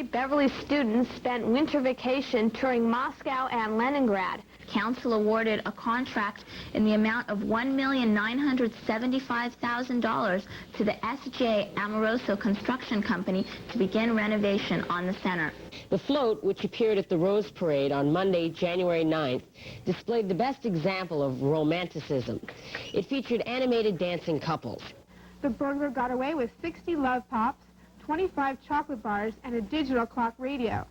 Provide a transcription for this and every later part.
Beverly students spent winter vacation touring Moscow and Leningrad. Council awarded a contract in the amount of $1,975,000 to the S.J. Amoroso Construction Company to begin renovation on the center. The float, which appeared at the Rose Parade on Monday, January 9th, displayed the best example of romanticism. It featured animated dancing couples. The burglar got away with 60 Love Pops, 25 chocolate bars, and a digital clock radio.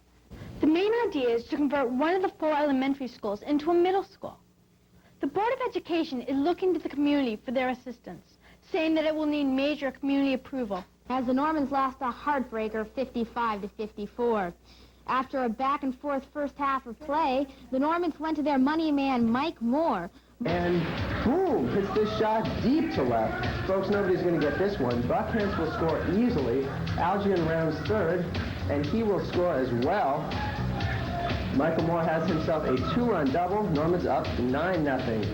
The main idea is to convert one of the 4 elementary schools into a middle school. The Board of Education is looking to the community for their assistance, saying that it will need major community approval. As the Normans lost a heartbreaker 55-54. After a back-and-forth first half of play, the Normans went to their money man, Mike Moore. And boom, hits this shot deep to left. Folks, nobody's going to get this one. Buckhurst will score easily. Algian rounds third, and he will score as well. Michael Moore has himself a 2-run double. Norman's up 9-0.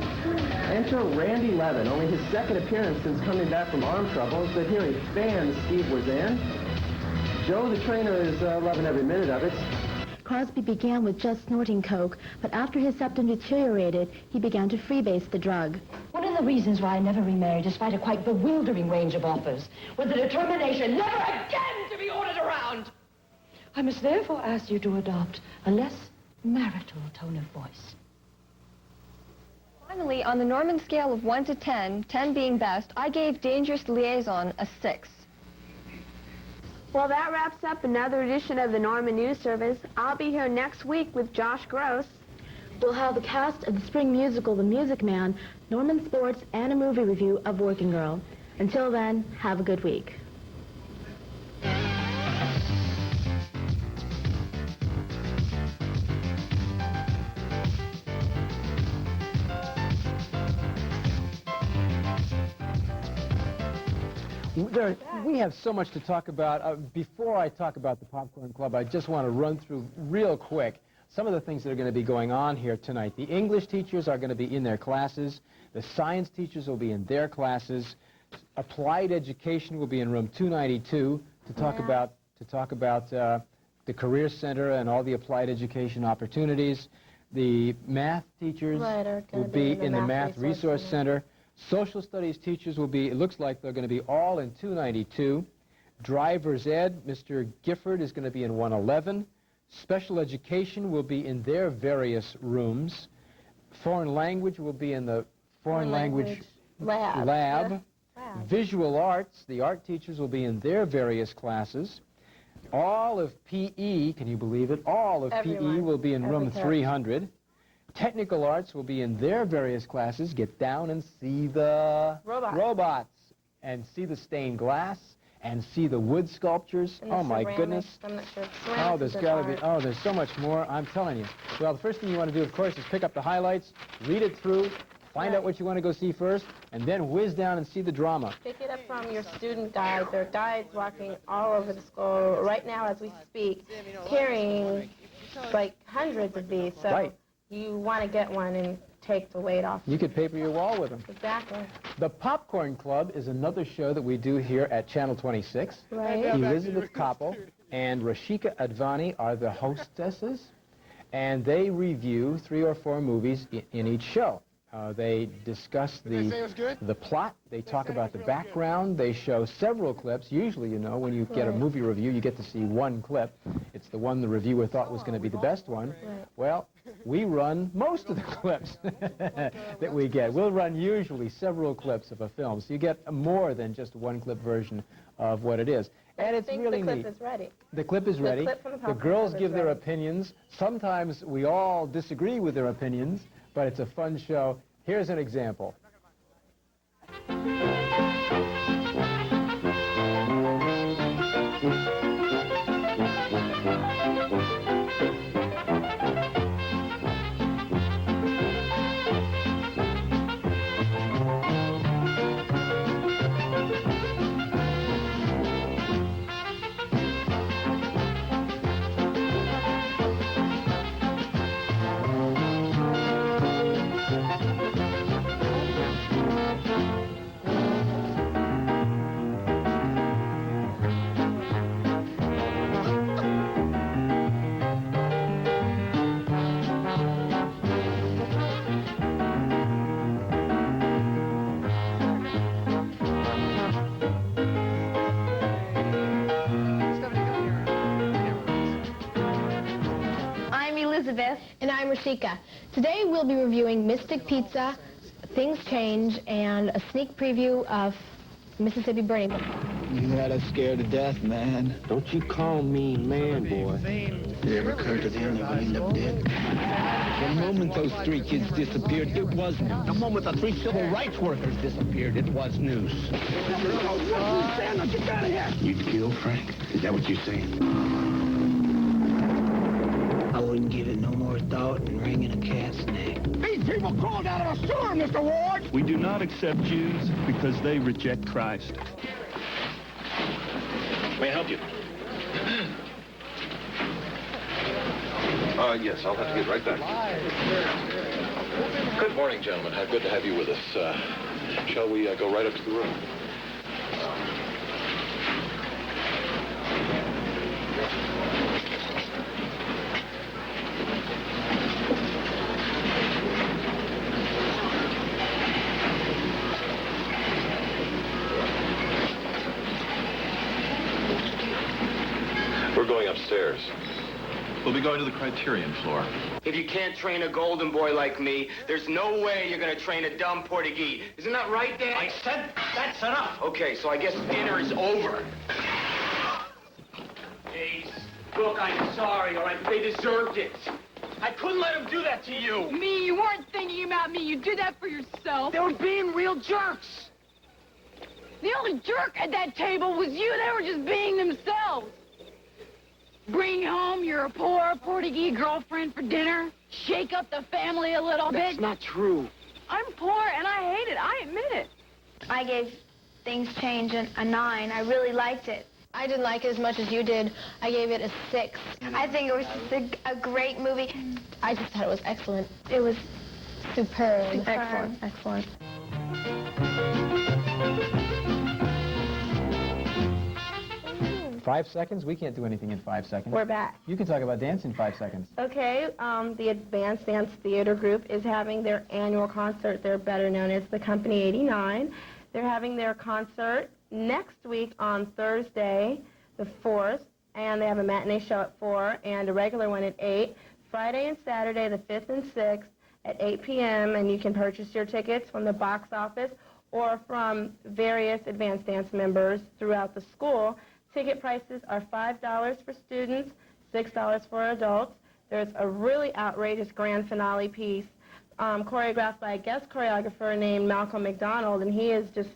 Enter Randy Levin, only his second appearance since coming back from arm troubles, but here he fans Steve Wazan. Joe, the trainer, is loving every minute of it. Crosby began with just snorting coke, but after his septum deteriorated, he began to freebase the drug. One of the reasons why I never remarried, despite a quite bewildering range of offers, was the determination never again to be ordered around. I must therefore ask you to adopt a less marital tone of voice. Finally, on the Norman scale of 1 to 10, 10 being best, I gave Dangerous Liaison a 6. Well, that wraps up another edition of the Norman News Service. I'll be here next week with Josh Gross. We'll have the cast of the spring musical, The Music Man, Norman Sports, and a movie review of Working Girl. Until then, have a good week. We have so much to talk about. Before I talk about the Popcorn Club, I just want to run through real quick some of the things that are going to be going on here tonight. The English teachers are going to be in their classes. The science teachers will be in their classes. Applied education will be in room 292 to talk about the Career Center and all the applied education opportunities. The math teachers will be in the Math Resource Center. Social studies teachers will be, it looks like they're going to be all in 292. Driver's ed, Mr. Gifford is going to be in 111. Special education will be in their various rooms. Foreign language will be in the foreign language lab. Visual arts, the art teachers will be in their various classes. All of PE, can you believe it? All of PE will be in room 300. Technical arts will be in their various classes. Get down and see the robots and see the stained glass and see the wood sculptures. Oh my goodness. I'm not sure. Oh, there's got to be, oh, there's so much more, I'm telling you. Well, the first thing you want to do, of course, is pick up the highlights, read it through, find out what you want to go see first, and then whiz down and see the drama. Pick it up from your student guide. There are guides walking all over the school right now as we speak, carrying like hundreds of these. So you want to get one and take the weight off. You could paper your wall with them. Exactly. The Popcorn Club is another show that we do here at Channel 26. Right. Elizabeth Koppel and Rashika Advani are the hostesses, and they review 3 or 4 movies in each show. They discuss the plot, they talk about the background, they show several clips. Usually, you know, when you get a movie review, you get to see one clip. It's the one the reviewer thought was going to be the best one. Well, we run most of the clips that we get. We'll run usually several clips of a film, so you get more than just a one-clip version of what it is. And it's really neat. The clip is ready. The clip is ready. The girls give their opinions. Sometimes we all disagree with their opinions, but it's a fun show. Here's an example. Rashika. Today we'll be reviewing Mystic Pizza, Things Change, and a sneak preview of Mississippi Burning. You had us scared to death, man. Don't you call me man, boy. Did it ever occur to them they're going to end up dead? The moment those 3 kids disappeared, it was news. The moment the 3 civil rights workers disappeared, it was news. You'd kill Frank? Is that what you're saying? I wouldn't give it no more thought than wringing a cat's neck. These people crawled out of a sewer, Mr. Ward! We do not accept Jews because they reject Christ. May I help you? Yes, I'll have to get right back. Good morning, gentlemen. How good to have you with us. Shall we go right up to the room? We're going upstairs. We'll be going to the Criterion floor. If you can't train a golden boy like me, there's no way you're going to train a dumb Portuguese. Isn't that right, Dad? I said that's enough. Okay, so I guess dinner is over. Hey, look, I'm sorry, all right, but they deserved it. I couldn't let them do that to you. Me? You weren't thinking about me. You did that for yourself. They were being real jerks. The only jerk at that table was you. They were just being themselves. Bring home your poor Portuguese girlfriend for dinner. Shake up the family a little bit. That's not true. I'm poor and I hate it. I admit it. I gave Things Change a 9. I really liked it. I didn't like it as much as you did. I gave it a 6. I think it was a great movie. I just thought it was excellent. It was Superb. Excellent. Excellent. 5 seconds? We can't do anything in 5 seconds. We're back. You can talk about dance in 5 seconds. Okay, the Advanced Dance Theater Group is having their annual concert. They're better known as the Company 89. They're having their concert next week on Thursday, the 4th, and they have a matinee show at 4 and a regular one at 8. Friday and Saturday, the 5th and 6th, at 8 p.m., and you can purchase your tickets from the box office or from various advanced dance members throughout the school. Ticket prices are $5 for students, $6 for adults. There's a really outrageous grand finale piece choreographed by a guest choreographer named Malcolm McDonald, and he has just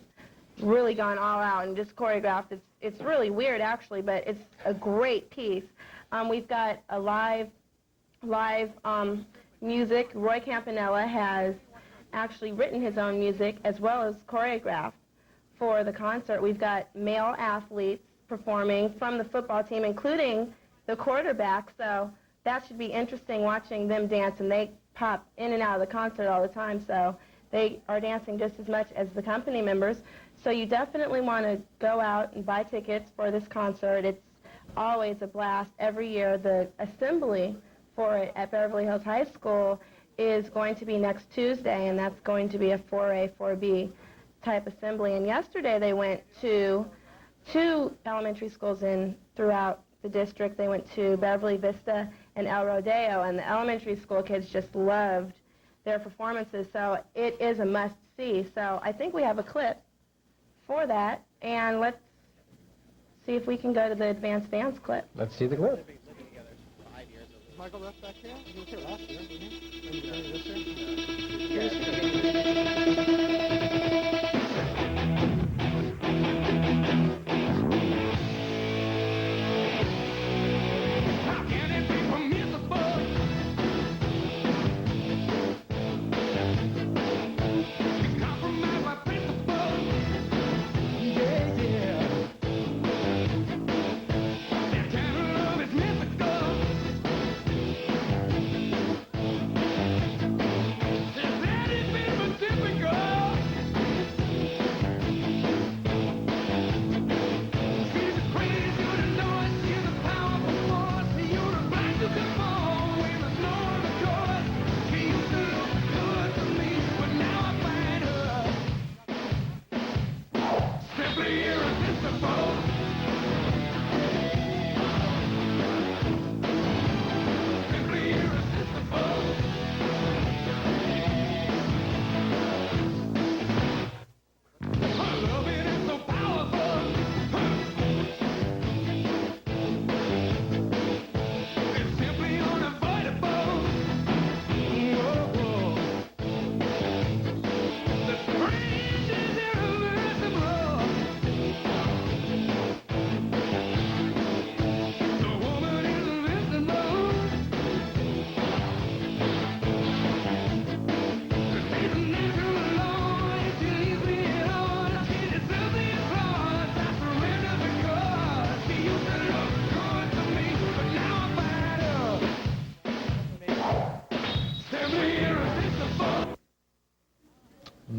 really gone all out and just choreographed. It's really weird, actually, but it's a great piece. We've got a live music. Roy Campanella has actually written his own music as well as choreographed for the concert. We've got male athletes performing from the football team, including the quarterback, so that should be interesting watching them dance, and they pop in and out of the concert all the time, so they are dancing just as much as the company members. So you definitely want to go out and buy tickets for this concert. It's always a blast every year. The assembly for it at Beverly Hills High School is going to be next Tuesday, and that's going to be a 4A, 4B type assembly. And yesterday they went to 2 elementary schools throughout the district. They went to Beverly Vista and El Rodeo, and the elementary school kids just loved their performances, so it is a must-see. So I think we have a clip for that, and let's see if we can go to the advanced dance clip. Let's see the clip. Michael left back here? He was here last year, wasn't he?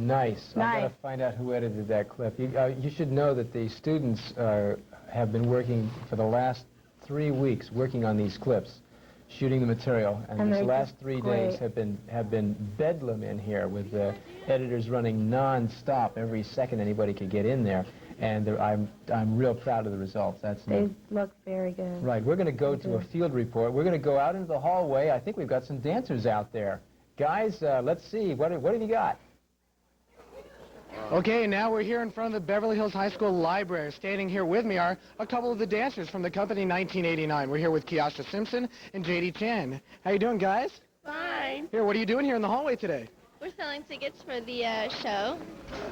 Nice. I've got to find out who edited that clip. You should know that the students have been working for the last 3 weeks working on these clips, shooting the material, and these last 3 days have been bedlam in here with the editors running non-stop every second anybody could get in there. And I'm real proud of the results. They look very good. Right. We're going to go to a field report. We're going to go out into the hallway. I think we've got some dancers out there. Guys, let's see. What have you got? Okay, now we're here in front of the Beverly Hills High School Library. Standing here with me are a couple of the dancers from the company 1989. We're here with Kiasha Simpson and J.D. Chan. How you doing, guys? Fine. Here, what are you doing here in the hallway today? We're selling tickets for the show.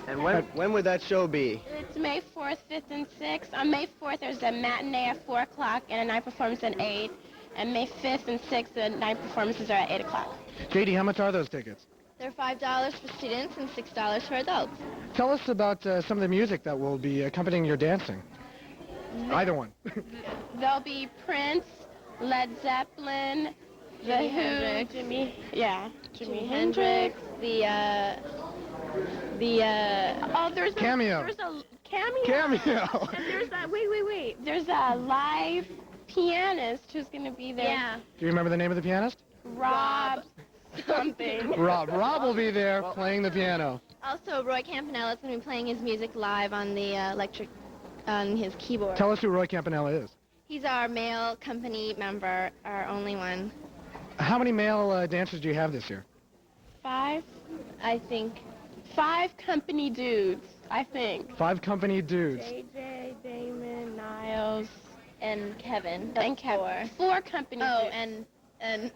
And when would that show be? It's May 4th, 5th, and 6th. On May 4th, there's a matinee at 4 o'clock and a night performance at 8. And May 5th and 6th, the night performances are at 8 o'clock. J.D., how much are those tickets? They're $5 for students and $6 for adults. Tell us about some of the music that will be accompanying your dancing. Either one. There'll be Prince, Led Zeppelin, The Who, Jimi Hendrix, there's Cameo. There's a cameo. Cameo. And there's wait. There's a live pianist who's going to be there. Yeah. Do you remember the name of the pianist? Rob something. Rob will be there playing the piano. Also, Roy Campanella is going to be playing his music live on the on his keyboard. Tell us who Roy Campanella is. He's our male company member, our only one. How many male dancers do you have this year? 5, I think. 5 company dudes, I think. 5 company dudes. JJ, Damon, Niles, and Kevin. And Kevin. 4 company dudes. And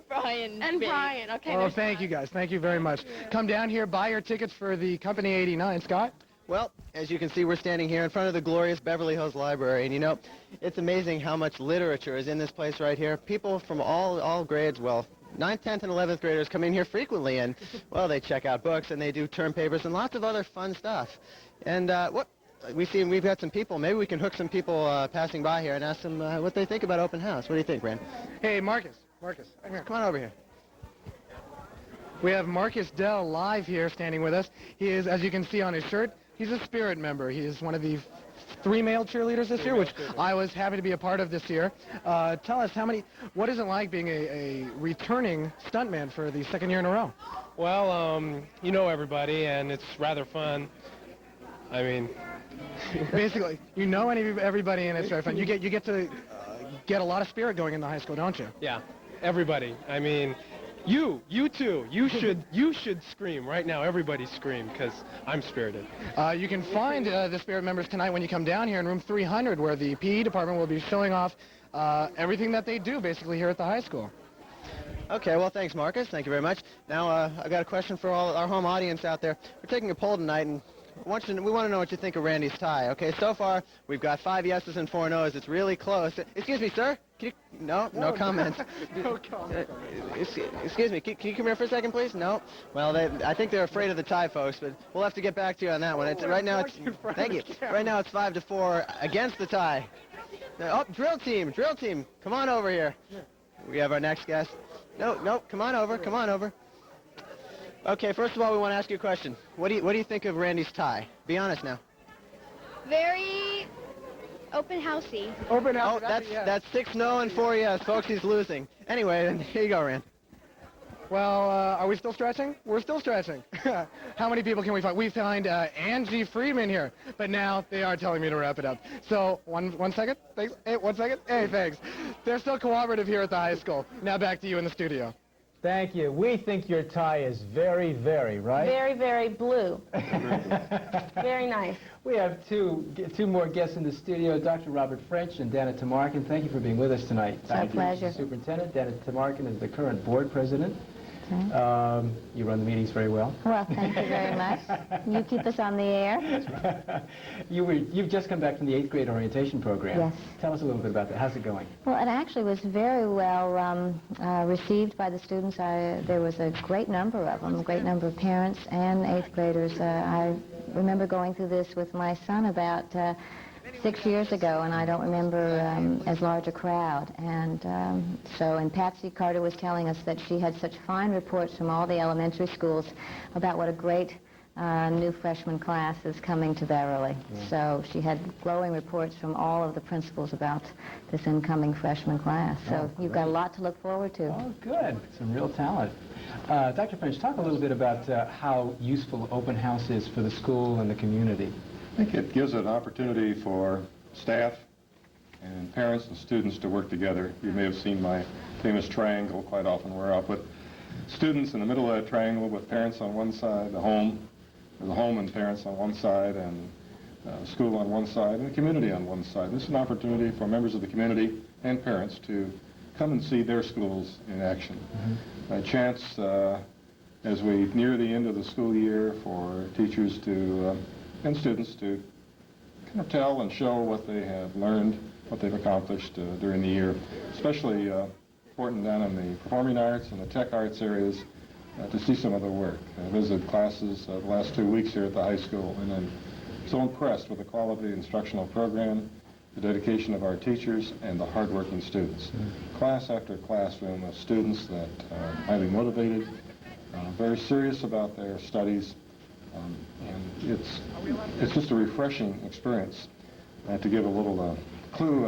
Brian. And Brian, okay. Oh, thank you guys. Thank you very much. Come down here, buy your tickets for the Company 89. Scott? Well, as you can see, we're standing here in front of the glorious Beverly Hills Library, and you know, it's amazing how much literature is in this place right here. People from all grades, well, 9th, 10th, and 11th graders come in here frequently, and, well, they check out books, and they do term papers, and lots of other fun stuff. And we've got some people. Maybe we can hook some people passing by here and ask them what they think about open house. What do you think, Rand? Hey, Marcus, here, come on over here. We have Marcus Dell live here standing with us. He is, as you can see on his shirt, he's a Spirit member. He is one of the 3 male cheerleaders this year, which I was happy to be a part of this year. Tell us, what is it like being a returning stuntman for the 2nd year in a row? Well, you know everybody, and it's rather fun. I mean... Basically, you know everybody, and it's very fun. You get to get a lot of spirit going in the high school, don't you? Yeah, everybody. I mean, you too. You should scream right now. Everybody scream, because I'm spirited. You can find the Spirit members tonight when you come down here in room 300, where the PE department will be showing off everything that they do, basically, here at the high school. Okay, well, thanks, Marcus. Thank you very much. Now, I've got a question for all our home audience out there. We're taking a poll tonight, and we want to know what you think of Randy's tie. Okay, so far, we've got 5 yeses and 4 nos. It's really close. Excuse me, sir? Can you... No comments. No comments. Excuse me, can you come here for a second, please? No? Well, I think they're afraid of the tie, folks, but we'll have to get back to you on that one. Right now, it's 5-4 against the tie. Oh, drill team, come on over here. We have our next guest. No, come on over. Okay, first of all, we want to ask you a question. What do you think of Randy's tie? Be honest now. Very open housey. Open house. Oh, that's 6 no and 4 yes, folks. He's losing. Anyway, then here you go, Rand. Well, are we still stretching? We're still stretching. How many people can we find? We find Angie Friedman here, but now they are telling me to wrap it up. So, one second. Thanks. Hey, 1 second. Hey, thanks. They're still cooperative here at the high school. Now back to you in the studio. Thank you. We think your tie is very, very, right? Very, very blue. Very nice. We have two more guests in the studio, Dr. Robert French and Dana Tamarkin. Thank you for being with us tonight. It's our pleasure. Superintendent. Dana Tamarkin is the current board president. Okay. You run the meetings very well. Well, thank you very much. You keep us on the air. You've just come back from the 8th grade orientation program. Yes. Tell us a little bit about that. How's it going? Well, it actually was very well received by the students. There was a great number of them, a great number of parents and 8th graders. I remember going through this with my son about 6 years ago, and I don't remember as large a crowd. And and Patsy Carter was telling us that she had such fine reports from all the elementary schools about what a great new freshman classes coming to Beverly. So she had glowing reports from all of the principals about this incoming freshman class. So you've got a lot to look forward to. Oh, good. Some real talent. Dr. French, talk a little bit about how useful open house is for the school and the community. I think it gives an opportunity for staff and parents and students to work together. You may have seen my famous triangle quite often where I'll put students in the middle of that triangle with parents on one side, the home and parents on one side, and school on one side, and the community on one side. This is an opportunity for members of the community and parents to come and see their schools in action. A chance, as we near the end of the school year, for teachers to and students to kind of tell and show what they have learned, what they've accomplished during the year. Especially important down in the performing arts and the tech arts areas to see some of their work. I visited classes the last 2 weeks here at the high school, and I'm so impressed with the quality of the instructional program, the dedication of our teachers, and the hardworking students. Class after classroom of students that are highly motivated, very serious about their studies, and it's just a refreshing experience. To give a little clue,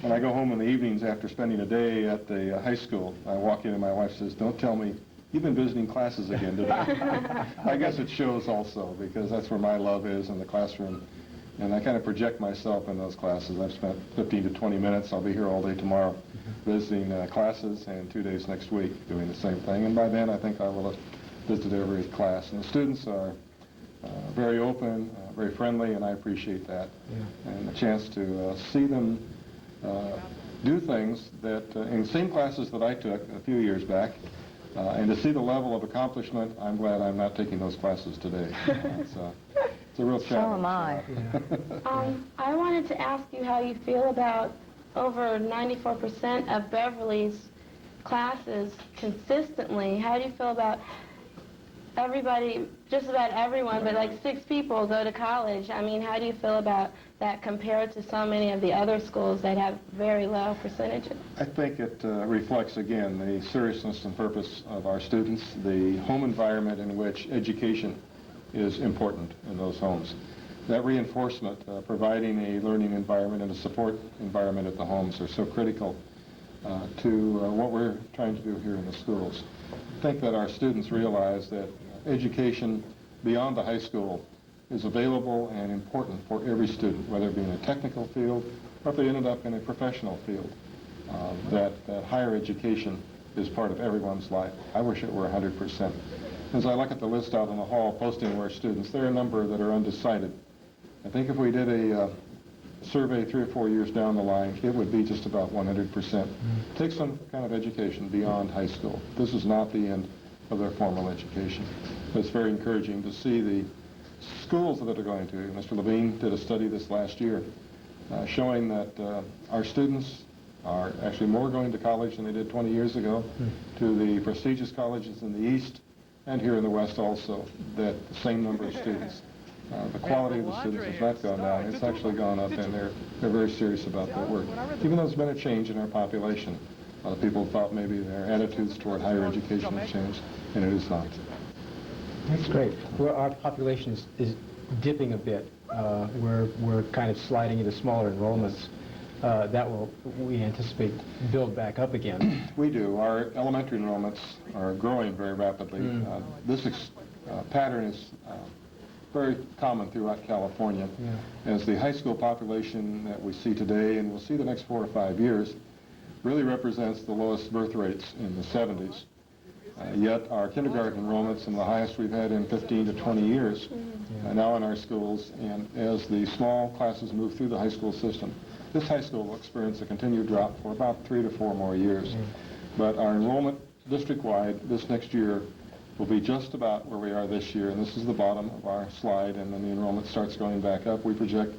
when I go home in the evenings after spending a day at the high school, I walk in and my wife says, "Don't tell me you've been visiting classes again today." I guess it shows also, because that's where my love is, in the classroom. And I kind of project myself in those classes. I've spent 15 to 20 minutes. I'll be here all day tomorrow visiting classes, and 2 days next week doing the same thing. And by then, I think I will have visited every class. And the students are very open, very friendly, and I appreciate that. And the chance to see them do things that, in the same classes that I took a few years back, and to see the level of accomplishment, I'm glad I'm not taking those classes today. It's a real challenge. So am I. I wanted to ask you how you feel about over 94% of Beverly's classes consistently. How do you feel about everybody, just about everyone, but like 6 people go to college? I mean, how do you feel about that compared to so many of the other schools that have very low percentages? I think it reflects, again, the seriousness and purpose of our students, the home environment in which education is important in those homes. That reinforcement, providing a learning environment and a support environment at the homes, are so critical to what we're trying to do here in the schools. I think that our students realize that education beyond the high school is available and important for every student, whether it be in a technical field or if they ended up in a professional field. That higher education is part of everyone's life. I wish it were 100%. As I look at the list out in the hall posting to our students, there are a number that are undecided. I think if we did a survey 3 or 4 years down the line, it would be just about 100%. Take some kind of education beyond high school. This is not the end of their formal education. But it's very encouraging to see the schools that are going to. Mr. Levine did a study this last year showing that our students are actually more going to college than they did 20 years ago, to the prestigious colleges in the East and here in the West also, that the same number of students. The quality of the students has not gone down. It's actually gone up, and they're very serious about their work. Even though there's been a change in our population, people thought maybe their attitudes toward higher education have changed, and it is not. That's great. Well, our population is dipping a bit. We're kind of sliding into smaller enrollments. That will, we anticipate, build back up again. We do. Our elementary enrollments are growing very rapidly. This pattern is very common throughout California. As the high school population that we see today, and we'll see the next 4 or 5 years, really represents the lowest birth rates in the 70s. Yet our kindergarten enrollments are the highest we've had in 15 to 20 years now in our schools, and as the small classes move through the high school system, this high school will experience a continued drop for about 3 to 4 more years. But our enrollment district-wide this next year will be just about where we are this year, and this is the bottom of our slide, and then the enrollment starts going back up. We project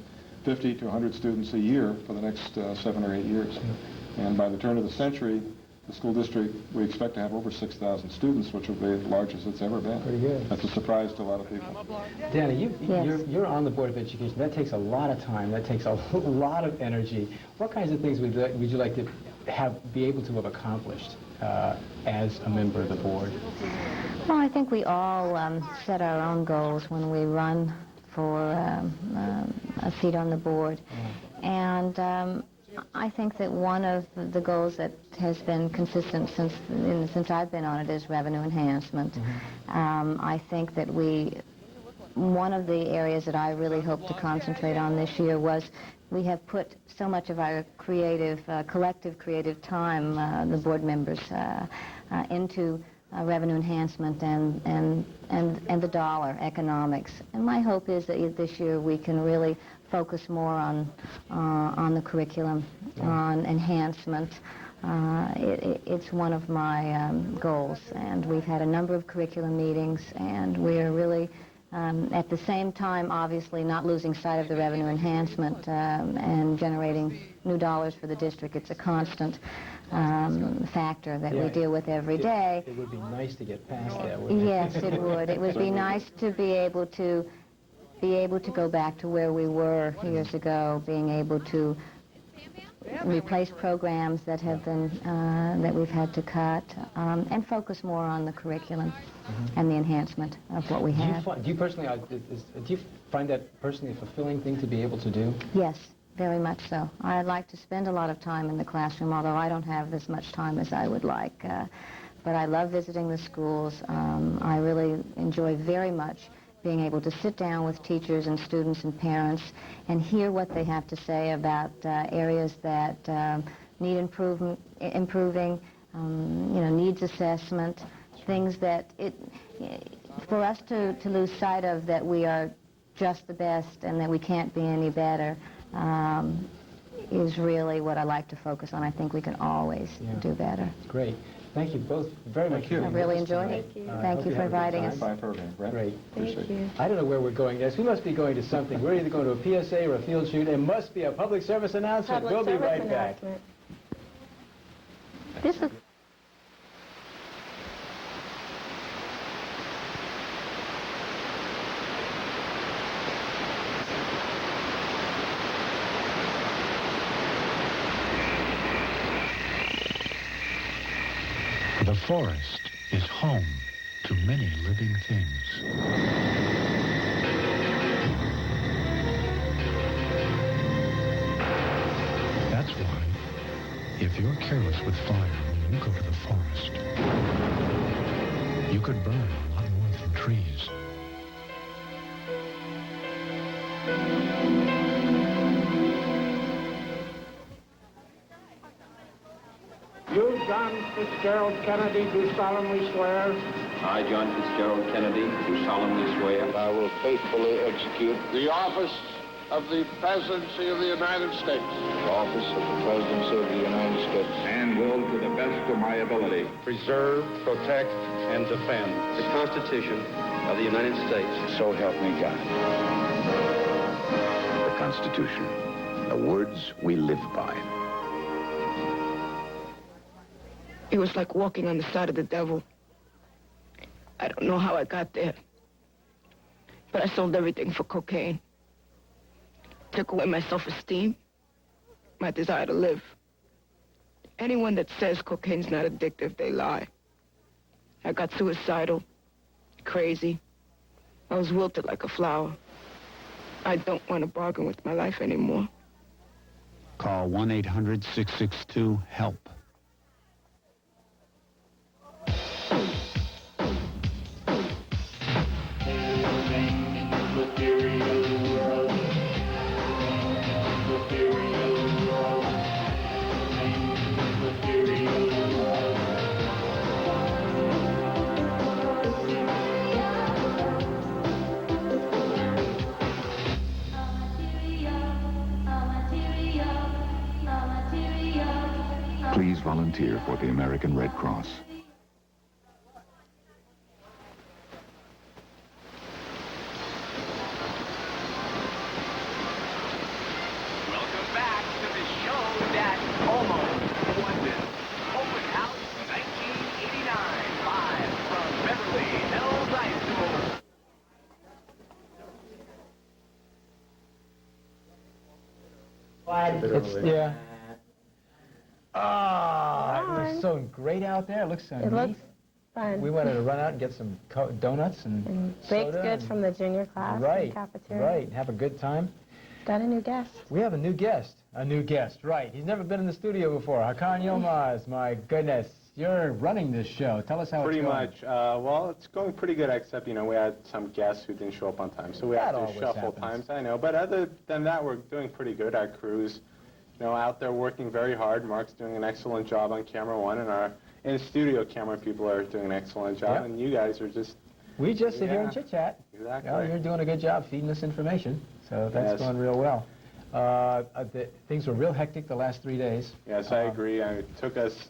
50 to 100 students a year for the next 7 or 8 years. And by the turn of the century, the school district, we expect to have over 6,000 students, which will be the largest it's ever been. Pretty good. That's a surprise to a lot of people. Danny, you're on the Board of Education. That takes a lot of time. That takes a lot of energy. What kinds of things would you like to be able to have accomplished as a member of the board? Well, I think we all set our own goals when we run for a seat on the board. And I think that one of the goals that has been consistent since I've been on it is revenue enhancement. I think that one of the areas that I really hope to concentrate on this year was we have put so much of our collective creative time, the board members, into revenue enhancement and the dollar economics. And my hope is that this year we can really focus more on the curriculum, on enhancement. It's one of my goals, and we've had a number of curriculum meetings, and we're really at the same time, obviously, not losing sight of the revenue enhancement and generating new dollars for the district. It's a constant factor that we deal with every day. It would be nice to get past that, wouldn't it? Yes, it would. It would be nice to be able to go back to where we were years ago, being able to replace programs that have been that we've had to cut, and focus more on the curriculum and the enhancement of what we have. Do you find that personally a fulfilling thing to be able to do? Yes, very much so. I like to spend a lot of time in the classroom, although I don't have as much time as I would like. But I love visiting the schools. I really enjoy very much being able to sit down with teachers and students and parents and hear what they have to say about areas that need improving, needs assessment, things that for us to lose sight of that we are just the best and that we can't be any better is really what I like to focus on. I think we can always do better. Great. Thank you both very much. I really enjoyed it. Thank you for inviting us. Fine program, Brett. Great. Thank you. I don't know where we're going next. We must be going to something. We're either going to a PSA or a field shoot. It must be a public service announcement. We'll be right back. This is... The forest is home to many living things. That's why, if you're careless with fire when you go to the forest, you could burn a lot more than trees. You, John Fitzgerald Kennedy, do solemnly swear. I, John Fitzgerald Kennedy, do solemnly swear. I will faithfully execute the office of the Presidency of the United States. The office of the Presidency of the United States. And will, to the best of my ability, preserve, protect, and defend the Constitution of the United States. So help me God. The Constitution, the words we live by. It was like walking on the side of the devil. I don't know how I got there, but I sold everything for cocaine. Took away my self-esteem, my desire to live. Anyone that says cocaine's not addictive, they lie. I got suicidal, crazy. I was wilted like a flower. I don't want to bargain with my life anymore. Call 1-800-662-HELP. Please volunteer for the American Red Cross. Welcome back to the show that almost wasn't. Open House 1989, live from Beverly Hills High School. Yeah. Ah, it looks so great out there. It looks so neat. fun. We wanted to run out and get some donuts and baked soda goods from the junior class right, and cafeteria. Right, have a good time. Got a new guest. We have a new guest. A new guest, right. He's never been in the studio before. Hakan Yilmaz, my goodness. You're running this show. Tell us how pretty it's going. Much. Well, it's going pretty good, except, you know, we had some guests who didn't show up on time. So we had to shuffle times, I know. But other than that, we're doing pretty good. Our crew's, you know, out there working very hard. Mark's doing an excellent job on camera one, and our in-studio camera people are doing an excellent job. Yep. And you guys are just... We just sit here and chit-chat. Exactly. Well, you're doing a good job feeding us information. So that's going real well. Things were real hectic the last 3 days. Yes, I agree. It took us,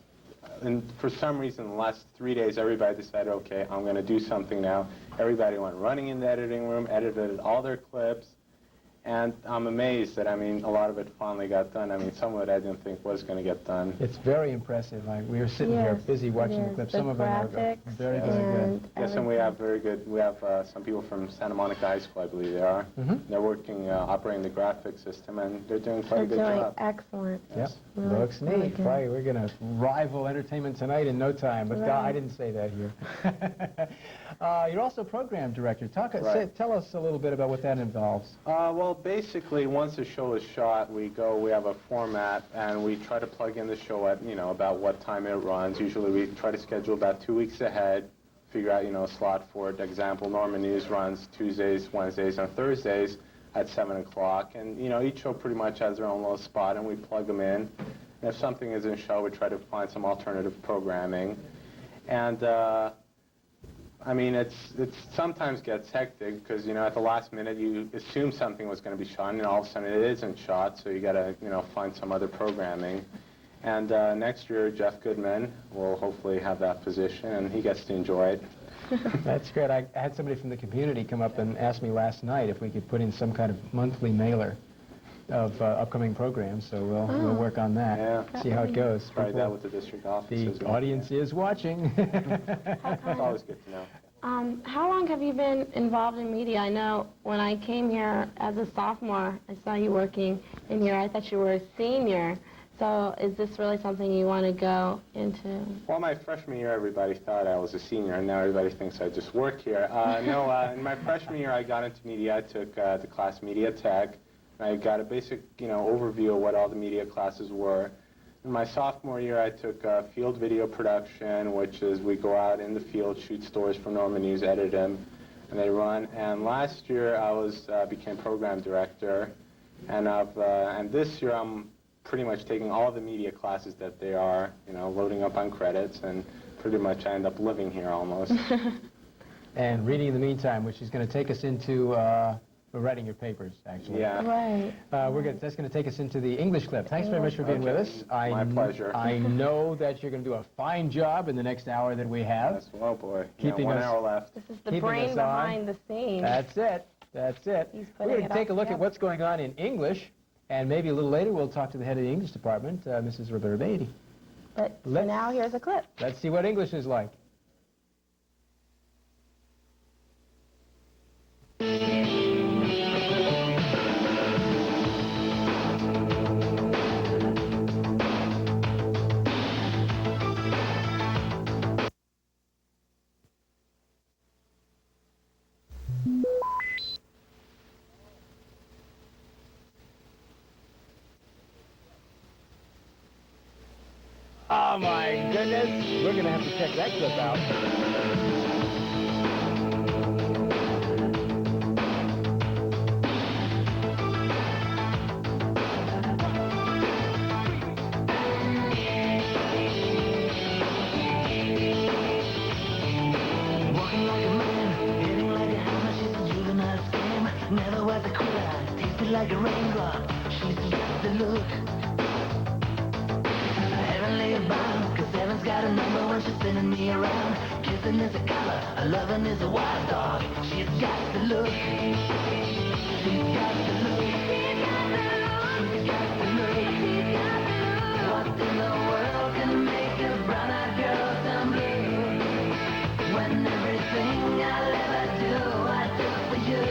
and for some reason, the last 3 days, everybody decided, okay, I'm going to do something now. Everybody went running in the editing room, edited all their clips, and I'm amazed that, I mean, a lot of it finally got done. I mean, some of it I didn't think was going to get done. It's very impressive. Like, we were sitting here busy watching the clips. Some of them are very, very good. Yes, and we have some people from Santa Monica High School, I believe they are. They're working, operating the graphic system, and they're doing quite a good job. Excellent. Yes. Really, looks neat. Probably we're going to rival Entertainment Tonight in no time, but I didn't say that here. You're also program director. Tell us a little bit about what that involves. Well, basically, once the show is shot, we have a format, and we try to plug in the show at, you know, about what time it runs. Usually we try to schedule about 2 weeks ahead, figure out, you know, a slot for it. Example, Norman News runs Tuesdays, Wednesdays, and Thursdays at 7 o'clock. And, you know, each show pretty much has their own little spot, and we plug them in. And if something isn't show, we try to find some alternative programming. And, I mean, it sometimes gets hectic because, you know, at the last minute you assume something was going to be shot, and all of a sudden it isn't shot, so you got to, you know, find some other programming. And next year, Jeff Goodman will hopefully have that position, and he gets to enjoy it. That's great. I had somebody from the community come up and ask me last night if we could put in some kind of monthly mailer of upcoming programs, so we'll work on that. Yeah. See how it goes. Try that with the district offices. The audience is watching. It's always good to know. How long have you been involved in media? I know when I came here as a sophomore, I saw you working in here. I thought you were a senior. So is this really something you want to go into? Well, my freshman year, everybody thought I was a senior, and now everybody thinks I just work here. No, in my freshman year, I got into media. I took the class Media Tech. I got a basic, you know, overview of what all the media classes were. In my sophomore year, I took field video production, which is we go out in the field, shoot stories from Norman News, edit them, and they run. And last year, I became program director, and this year I'm pretty much taking all the media classes that they are, you know, loading up on credits, and pretty much I end up living here almost. And reading in the meantime, which is going to take us into writing your papers, actually. Yeah. Right. That's going to take us into the English clip. Thanks very much for being with us. My pleasure. I know that you're going to do a fine job in the next hour that we have. Yes, oh boy. Keeping one hour left. This is the brain behind the scenes. That's it. That's it. We're going to take a look at what's going on in English, and maybe a little later we'll talk to the head of the English department, Mrs. Roberta Beatty. But for now, here's a clip. Let's see what English is like. Oh my goodness, we're going to have to check that clip out. Walking like a man, hitting like a hammer, she's a juvenile scam. Never was a quitter, tasted like a raindrop, she's got the look. Heavenly bound, cause heaven's got a number when she's spinning me around. Kissing is a color, a loving is a wild dog. She's got the look. She's got the look. She's got the look. She's got the look. She's got the look. What in the world can make a brown-eyed girl turn blue? When everything I'll ever do, I do for you.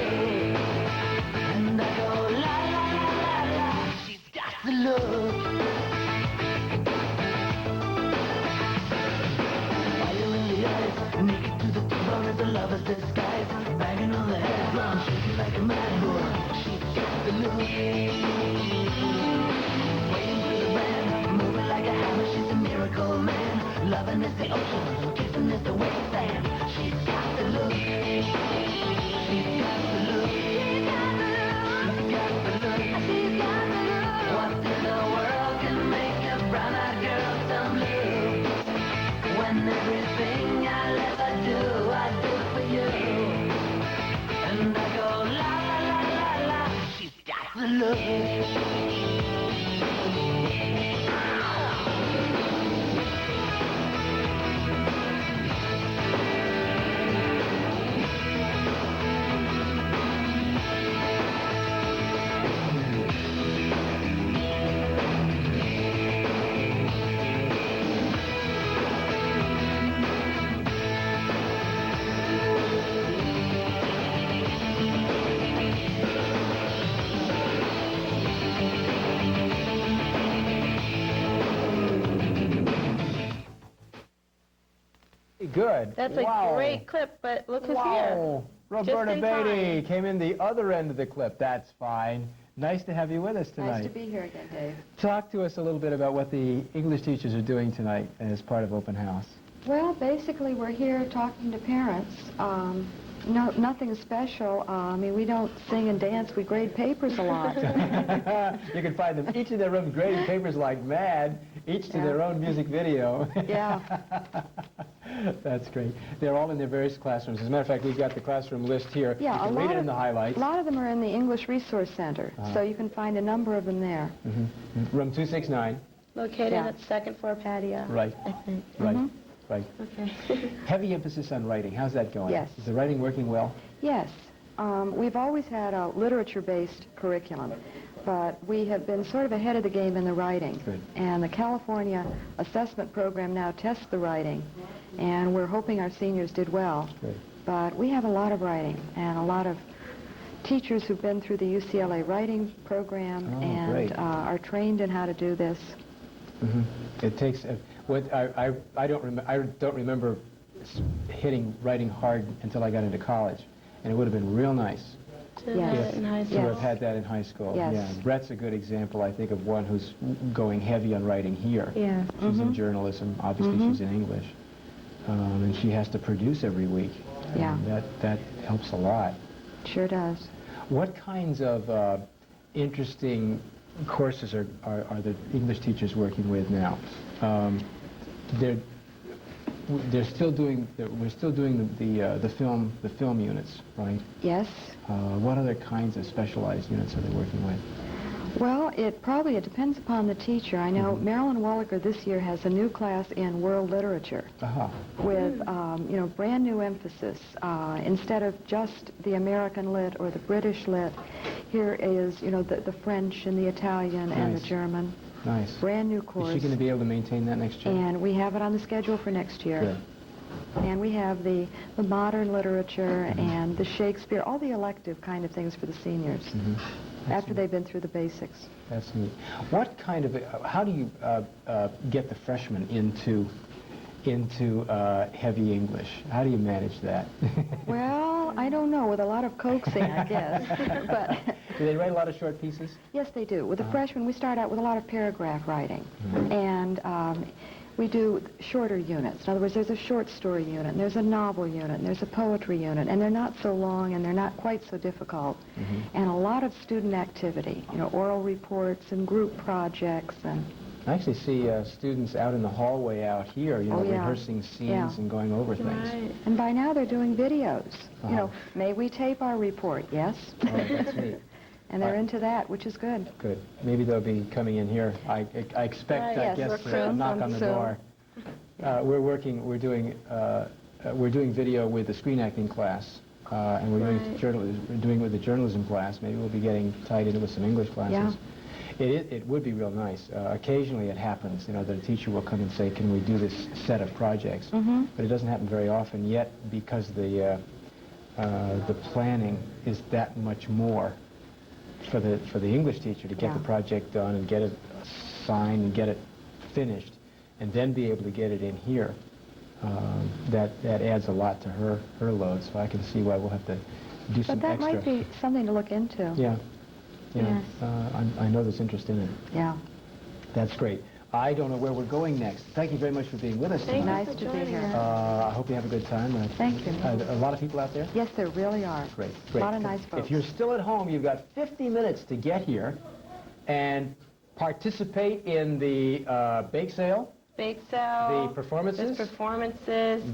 And I go la la la la la. She's got the look. lover's disguise. Banging on the head drum, shaking like a mad bull. She's got the look. Swaying through the band, moving like a hammer. She's a miracle man. Loving is the ocean, kissing is the wasteland. She's got the look. She's got the look. She's got the look. She's got the look. What in the world can make a brown-eyed girl some blue? When everything I'll ever do, I do for you. And I go la la la la la. She's got the look. Good. That's Wow. a great clip, but look who's Wow. here. Roberta in Beatty time. came in the other end of the clip. That's fine. Nice to have you with us tonight. Nice to be here again, Dave. Talk to us a little bit about what the English teachers are doing tonight as part of Open House. Well, basically, we're here talking to parents. Nothing special. I mean, we don't sing and dance. We grade papers a lot. You can find them each in their room grading papers like mad, each to their own music video. Yeah. That's great. They're all in their various classrooms. As a matter of fact, we've got the classroom list here. Yeah, you can read it in the highlights. A lot of them are in the English Resource Center, so you can find a number of them there. Room 269. Located at second floor patio. Right. I think. Right. Right. Okay. Heavy emphasis on writing. How's that going? Yes. Is the writing working well? Yes. We've always had a literature-based curriculum, but we have been sort of ahead of the game in the writing. Good. And the California assessment program now tests the writing, and we're hoping our seniors did well. Good. But we have a lot of writing and a lot of teachers who've been through the UCLA writing program and are trained in how to do this. It takes I don't remember hitting writing hard until I got into college, and it would have been real nice To have it in high to school. have had that in high school. Yes. Yeah, Brett's a good example, I think, of one who's going heavy on writing here. Yeah. She's in journalism. Obviously, she's in English, and she has to produce every week. Yeah. And that helps a lot. Sure does. What kinds of interesting courses are the English teachers working with now? We're still doing the film units, right? Yes. What other kinds of specialized units are they working with? Well, it depends upon the teacher. I know Marilyn Wallaker this year has a new class in world literature with, brand new emphasis. Instead of just the American lit or the British lit, here is, the French and the Italian and the German. Nice. Brand new course. Is she going to be able to maintain that next year? And we have it on the schedule for next year. Good. And we have the modern literature and the Shakespeare, all the elective kind of things for the seniors after they've been through the basics. That's neat. What kind of, how do you get the freshmen into heavy English? How do you manage that? Well, I don't know, with a lot of coaxing, I guess. But do they write a lot of short pieces? yes, they do. With the freshmen, we start out with a lot of paragraph writing. And we do shorter units. In other words, there's a short story unit, and there's a novel unit, and there's a poetry unit, and they're not so long, and they're not quite so difficult. And a lot of student activity, oral reports and group projects. And I actually see students out in the hallway out here, rehearsing scenes and going over things. Right. And by now they're doing videos. May we tape our report? Yes. Oh, that's neat. And they're into that, which is good. Good. Maybe they'll be coming in here. I expect, I guess, a knock on the door. We're doing video with the screen acting class, and we're doing with the journalism class. Maybe we'll be getting tied into with some English classes. It would be real nice. Occasionally it happens, that a teacher will come and say, can we do this set of projects? But it doesn't happen very often yet because the planning is that much more for the English teacher to get the project done and get it signed and get it finished and then be able to get it in here. that adds a lot to her load, so I can see why we'll have to do some But that extra. might be something to look into. Yeah. Yes. I know there's interest in it. Yeah. That's great. I don't know where we're going next. Thank you very much for being with us tonight. Nice to be here. I hope you have a good time. Thank you. A lot of people out there? Yes, there really are. Great. A lot of nice folks. If you're still at home, you've got 50 minutes to get here and participate in the bake sale, Bake sale. the performances,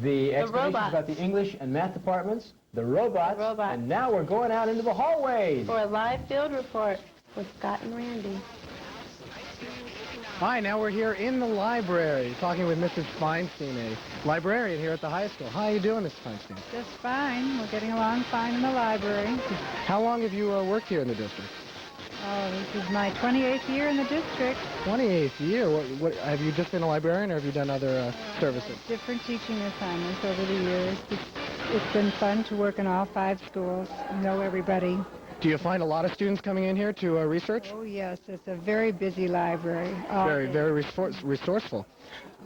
the explanations robots. about the English and math departments, the robots, and now we're going out into the hallways. For a live field report with Scott and Randy. Hi, now we're here in the library talking with Mrs. Feinstein, a librarian here at the high school. How are you doing, Mrs. Feinstein? Just fine. We're getting along fine in the library. How long have you worked here in the district? Oh, this is my 28th year in the district. 28th year? What, have you just been a librarian or have you done other services? Different teaching assignments over the years. It's been fun to work in all 5 schools, know everybody. Do you find a lot of students coming in here to research? Oh, yes. It's a very busy library. Very resourceful.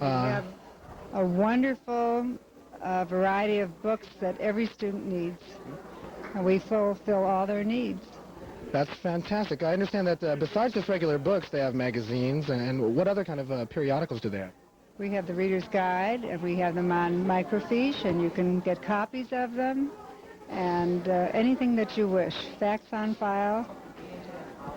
We have a wonderful variety of books that every student needs. And we fulfill all their needs. That's fantastic. I understand that besides just regular books, they have magazines, and what other kind of periodicals do they have? We have the Reader's Guide, and we have them on microfiche, and you can get copies of them, and anything that you wish. Facts on file,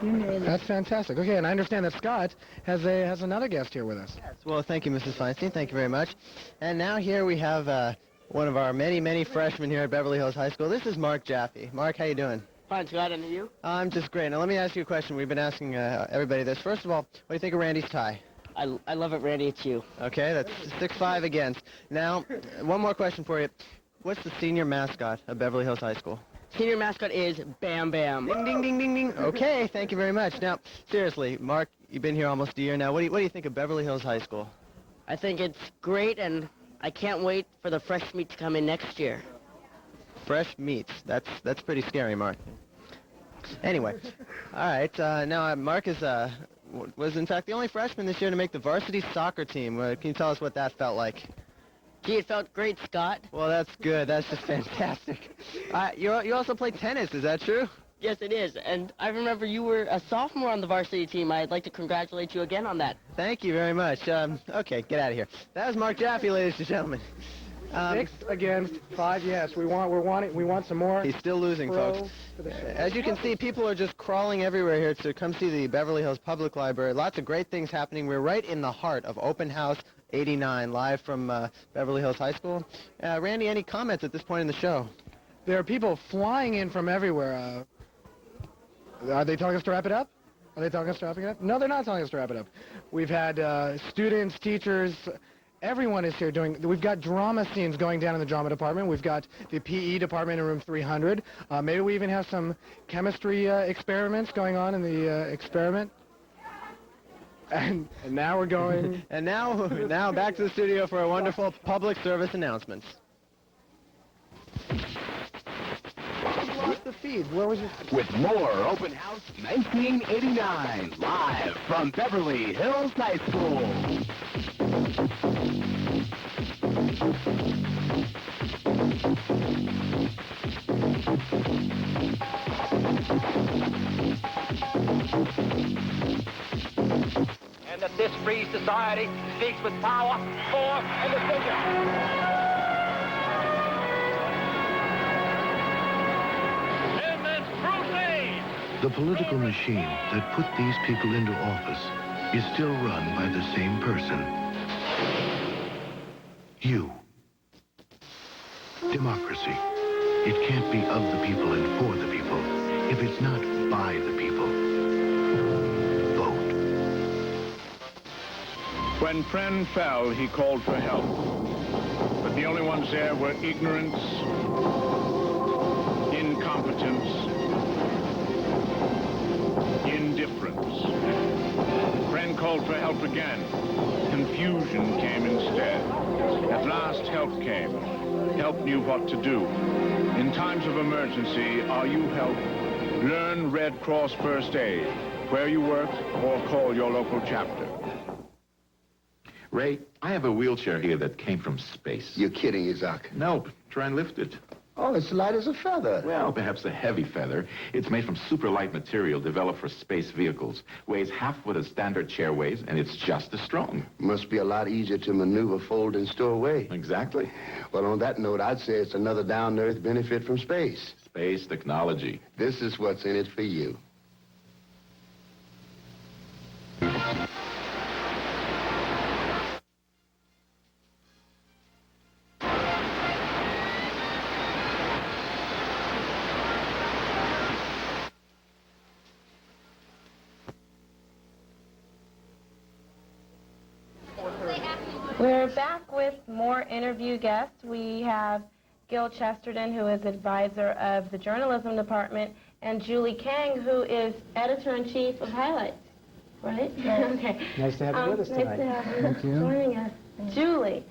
you name it. That's fantastic. Okay, and I understand that Scott has another guest here with us. Yes, well, thank you, Mrs. Feinstein. Thank you very much. And now here we have one of our many, many freshmen here at Beverly Hills High School. This is Mark Jaffe. Mark, how you doing? Fine, Scott, and you? I'm just great. Now, let me ask you a question. We've been asking everybody this. First of all, what do you think of Randy's tie? I love it, Randy. It's you. Okay, that's 6'5" against. Now, one more question for you. What's the senior mascot of Beverly Hills High School? Senior mascot is Bam Bam. Ding, ding, ding, ding, ding. Okay, thank you very much. Now, seriously, Mark, you've been here almost a year now. What do you think of Beverly Hills High School? I think it's great, and I can't wait for the fresh meat to come in next year. Fresh meats. That's pretty scary, Mark. Anyway, all right. Now, Mark was in fact the only freshman this year to make the varsity soccer team. Can you tell us what that felt like? Gee, it felt great, Scott. Well, that's good. That's just fantastic. You also play tennis. Is that true? Yes, it is. And I remember you were a sophomore on the varsity team. I'd like to congratulate you again on that. Thank you very much. Okay, get out of here. That was Mark Jaffe, ladies and gentlemen. 6 against 5, yes. We want some more. He's still losing, folks. As you can see, people are just crawling everywhere here to come see the Beverly Hills Public Library. Lots of great things happening. We're right in the heart of Open House 89, live from Beverly Hills High School. Randy, any comments at this point in the show? There are people flying in from everywhere. Are they telling us to wrap it up? Are they telling us to wrap it up? No, they're not telling us to wrap it up. We've had students, teachers. Everyone is here we've got drama scenes going down in the drama department. We've got the PE department in room 300. Maybe we even have some chemistry experiments going on in the experiment. And now we're going... And now back to the studio for a wonderful public service announcements. Lost the feed. Where was it? With more Open House 1989, live from Beverly Hills High School. And that this free society speaks with power, force, and decision. The political machine that put these people into office is still run by the same person. You. Democracy. It can't be of the people and for the people if it's not by the people. Vote. When Friend fell, he called for help. But the only ones there were ignorance, incompetence, indifference. Friend called for help again. Confusion came instead. At last, help came. Help knew what to do. In times of emergency, are you help? Learn Red Cross First Aid, where you work, or call your local chapter. Ray, I have a wheelchair here that came from space. You're kidding, Isaac. Nope. Try and lift it. Oh, it's light as a feather. Well, perhaps a heavy feather. It's made from super light material developed for space vehicles. Weighs half what a standard chair weighs, and it's just as strong. Must be a lot easier to maneuver, fold, and store away. Exactly. Well, on that note, I'd say it's another down-to-earth benefit from space. Space technology. This is what's in it for you. We're back with more interview guests. We have Gil Chesterton, who is advisor of the journalism department, and Julie Kang, who is editor-in-chief of Highlights, right? Okay. Nice to have you with us tonight. Nice to have you Thank you. joining us. Julie,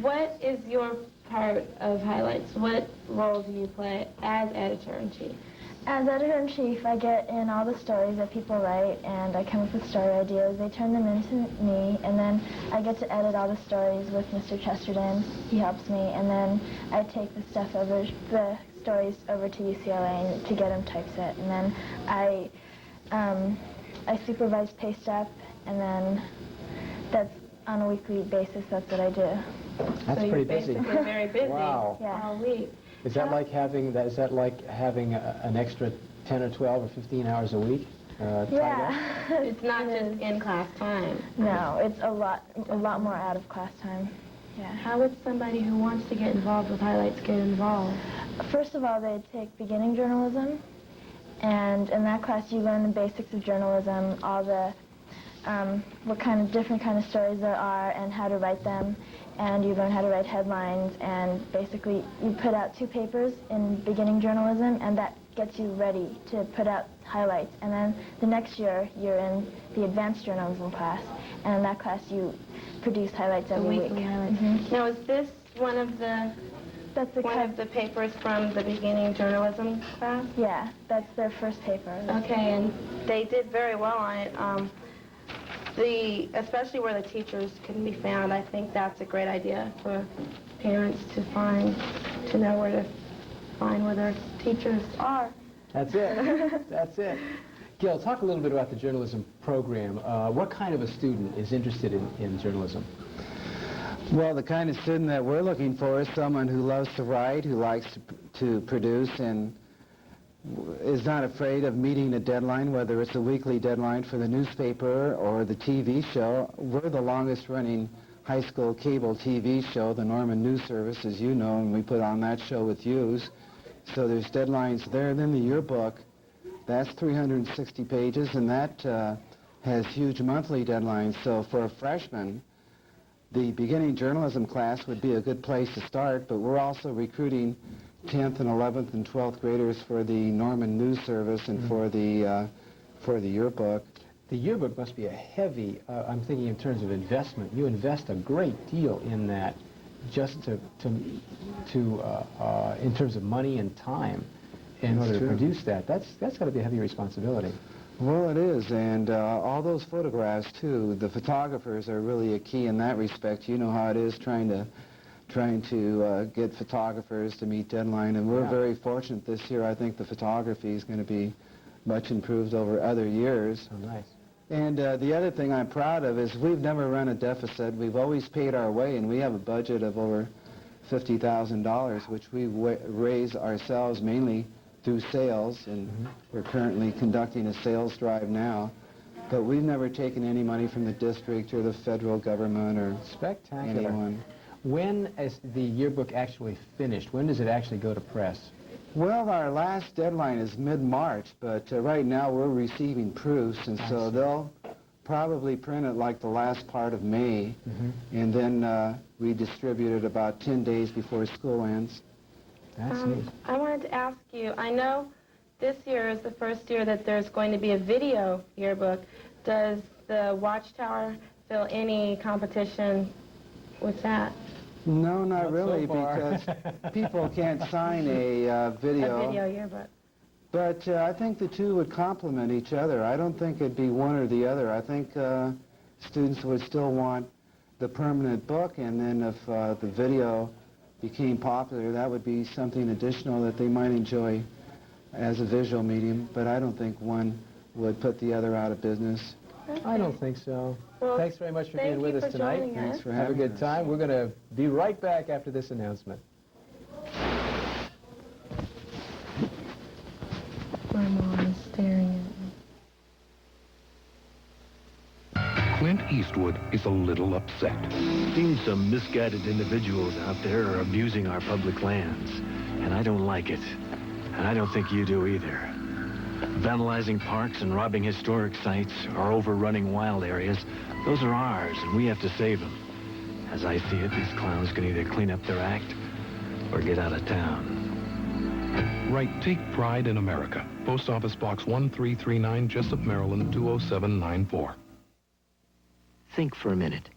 what is your part of Highlights? What role do you play as editor-in-chief? As editor-in-chief, I get in all the stories that people write, and I come up with story ideas. They turn them into me, and then I get to edit all the stories with Mr. Chesterton. He helps me, and then I take the stories over to UCLA to get them typeset, and then I supervise paste up, and then that's on a weekly basis. That's what I do. That's so pretty busy. You're basically very busy Wow. all week. Is that like having an extra 10 or 12 or 15 hours a week? It's not just in-class time. No, it's a lot more out of class time. Yeah. How would somebody who wants to get involved with Highlights get involved? First of all, they take beginning journalism, and in that class you learn the basics of journalism, all the what different kind of stories there are and how to write them, and you learn how to write headlines, and basically you put out 2 papers in beginning journalism, and that gets you ready to put out Highlights. And then the next year you're in the advanced journalism class, and in that class you produce Highlights every week. Highlights. Now, is this one of the papers from the beginning journalism class? Yeah, that's their first paper. Okay, and they did very well on it. Especially where the teachers can be found, I think that's a great idea for parents to know where to find where their teachers are. That's it. That's it. Gil, talk a little bit about the journalism program. What kind of a student is interested in journalism? Well, the kind of student that we're looking for is someone who loves to write, who likes to produce, and is not afraid of meeting a deadline, whether it's a weekly deadline for the newspaper or the TV show. We're the longest-running high school cable TV show, the Norman News Service, as you know, and we put on that show with yous. So there's deadlines there. And then the yearbook, that's 360 pages, and that has huge monthly deadlines. So for a freshman, the beginning journalism class would be a good place to start, but we're also recruiting 10th and 11th and 12th graders for the Norman News Service and for the yearbook. The yearbook must be a heavy, I'm thinking in terms of investment. You invest a great deal in that just in terms of money and time in order to produce that. That's got to be a heavy responsibility. Well, it is, and all those photographs, too. The photographers are really a key in that respect. You know how it is trying to get photographers to meet deadline, and we're very fortunate this year. I think the photography is going to be much improved over other years. Oh, nice. And the other thing I'm proud of is we've never run a deficit. We've always paid our way, and we have a budget of over $50,000, which we raise ourselves mainly through sales, and we're currently conducting a sales drive now. But we've never taken any money from the district or the federal government or anyone. When is the yearbook actually finished? When does it actually go to press? Well, our last deadline is mid-March, but right now we're receiving proofs, and so they'll probably print it like the last part of May, and then we distribute it about 10 days before school ends. That's neat. I wanted to ask you, I know this year is the first year that there's going to be a video yearbook. Does the Watchtower feel any competition with that? No, not really, because people can't sign a video. A video yearbook. But I think the two would complement each other. I don't think it'd be one or the other. I think students would still want the permanent book, and then if the video became popular, that would be something additional that they might enjoy as a visual medium, but I don't think one would put the other out of business. Okay. I don't think so. Well, thanks very much for thank being with you us for tonight. joining us. Thanks for Have a having good us. time. We're going to be right back after this announcement. My mom is staring at me. Clint Eastwood is a little upset. Seems some misguided individuals out there are abusing our public lands, and I don't like it. And I don't think you do either. Vandalizing parks and robbing historic sites or overrunning wild areas, those are ours, and we have to save them. As I see it, these clowns can either clean up their act or get out of town. Write Take Pride in America. Post Office Box 1339, Jessup, Maryland, 20794. Think for a minute.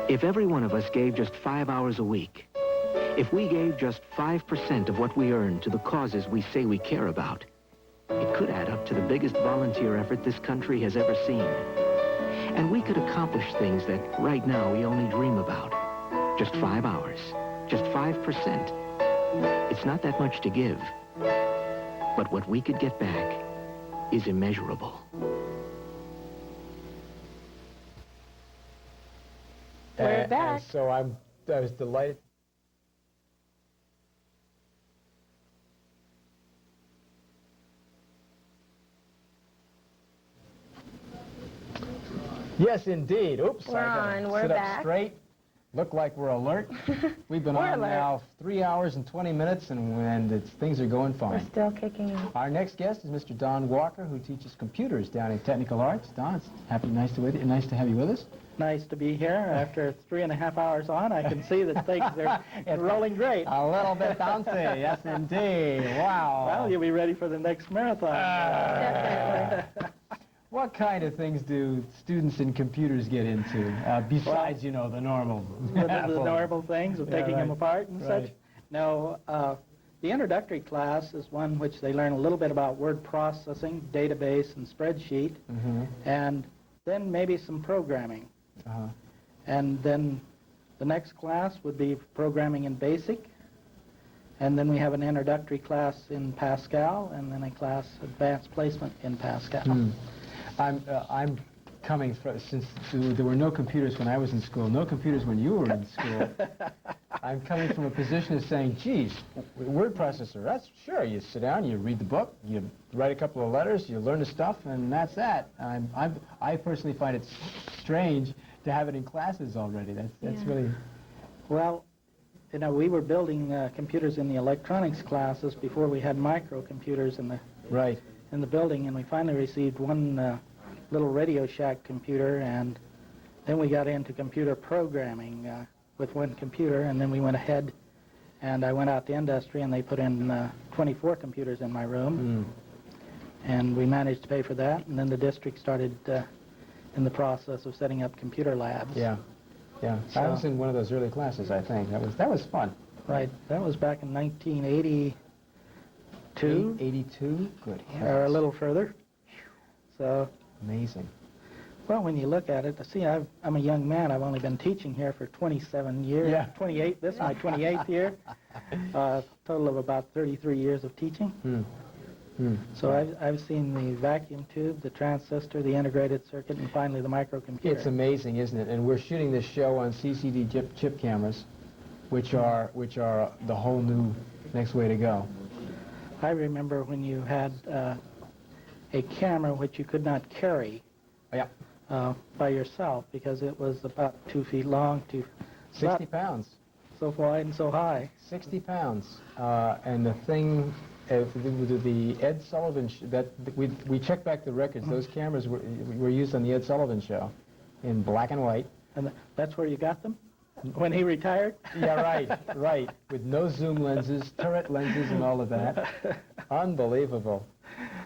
If every one of us gave just 5 hours a week, if we gave just 5% of what we earn to the causes we say we care about, it could add up to the biggest volunteer effort this country has ever seen. And we could accomplish things that right now we only dream about. Just 5 hours, just 5%. It's not that much to give, but what we could get back is immeasurable. We're back. And so I was delighted. Yes, indeed. Oops. We're I gotta on. We're sit back. up straight. Look like we're alert. We've been We're on alert. now 3 hours and 20 minutes, and things are going We're fine. still kicking in. Our next guest is Mr. Don Walker, who teaches computers down in Technical Arts. Don, it's nice to have you with us. Nice to be here. After 3.5 hours on, I can see that things are rolling great. A little bit bouncy, yes indeed. Wow. Well, you'll be ready for the next marathon. Definitely. What kind of things do students in computers get into, besides, the normal? the normal things of taking them apart and Right. such. No, the introductory class is one which they learn a little bit about word processing, database, and spreadsheet, and then maybe some programming. And then the next class would be programming in BASIC, and then we have an introductory class in Pascal, and then a class advanced placement in Pascal. I'm coming from, since there were no computers when I was in school, no computers when you were in school, I'm coming from a position of saying, geez, word processor, that's sure, you sit down, you read the book, you write a couple of letters, you learn the stuff, and that's that. I personally find it strange to have it in classes already. That's really... Well, we were building computers in the electronics classes before we had microcomputers in the in the building, and we finally received one little Radio Shack computer, and then we got into computer programming with one computer, and then we went ahead and I went out to industry, and they put in 24 computers in my room, and we managed to pay for that, and then the district started in the process of setting up computer labs. Yeah. So, I was in one of those early classes, I think. That was fun. Right. That was back in 1982. 82? Good heavens. Or a little further. So. Amazing. Well, when you look at it, see, I'm a young man. I've only been teaching here for 27 years. Yeah. 28. This is my 28th year. Total of about 33 years of teaching. So I've seen the vacuum tube, the transistor, the integrated circuit, and finally the microcomputer. It's amazing, isn't it? And we're shooting this show on CCD chip cameras, which are the whole new next way to go. I remember when you had a camera which you could not carry by yourself because it was about 2 feet long, 60 pounds. So wide and so high. 60 pounds. And the thing, the Ed Sullivan, we checked back the records. Those cameras were used on the Ed Sullivan show in black and white. And that's where you got them? When he retired? Yeah, right. With no zoom lenses, turret lenses, and all of that. Unbelievable.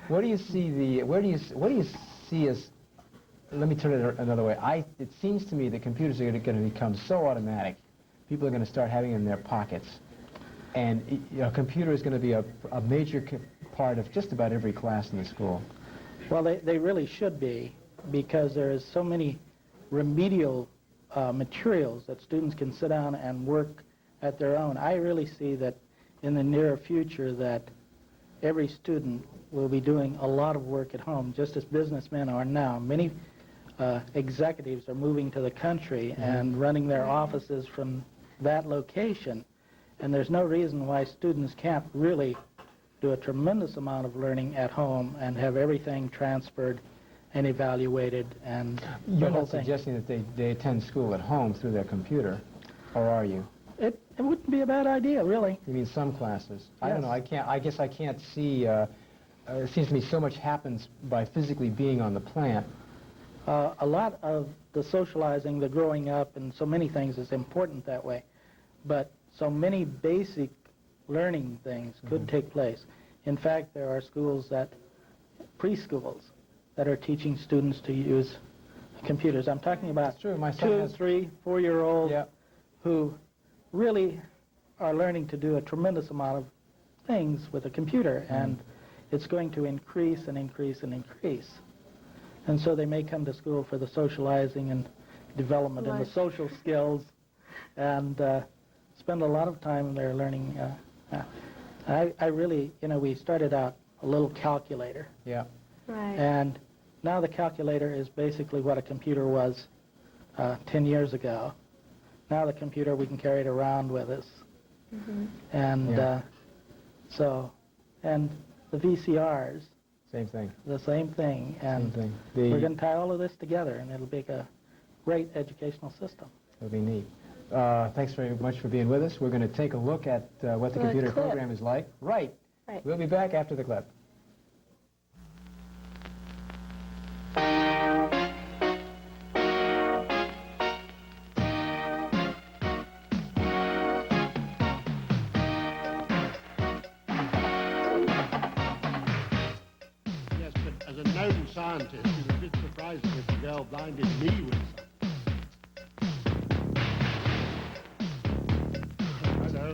What do you see what do you see as? Let me turn it another way. It seems to me that computers are going to become so automatic. People are going to start having them in their pockets, and a computer is going to be a major part of just about every class in the school. Well, they really should be, because there is so many remedial materials that students can sit down and work at their own. I really see that in the near future that every student will be doing a lot of work at home, just as businessmen are now. Many executives are moving to the country and running their offices from that location, and there's no reason why students can't really do a tremendous amount of learning at home and have everything transferred and evaluated and the You're whole not thing. suggesting that they attend school at home through their computer, or are you? It wouldn't be a bad idea, really. You mean some classes? I don't Yes. know. I guess I can't see. It seems to me so much happens by physically being on the plant. A lot of the socializing, the growing up, and so many things is important that way. But so many basic learning things could take place. In fact, there are schools preschools, that are teaching students to use computers. I'm talking about 2, 3, 4-year-olds who really are learning to do a tremendous amount of things with a computer, and it's going to increase and increase and increase. And so they may come to school for the socializing and development and the social skills, and spend a lot of time there learning. I really, we started out a little calculator. Yeah. Right. And now the calculator is basically what a computer was 10 years ago. Now the computer, we can carry it around with us. And and the VCRs. Same thing. The same thing. And thing. we're going to tie all of this together, and it'll make a great educational system. It'll be neat. Thanks very much for being with us. We're going to take a look at what the The computer clip. program is like. Right. Right. We'll be back after the clip. Yes, but as a known scientist, it was a bit surprising if the girl blinded me with something. Hello.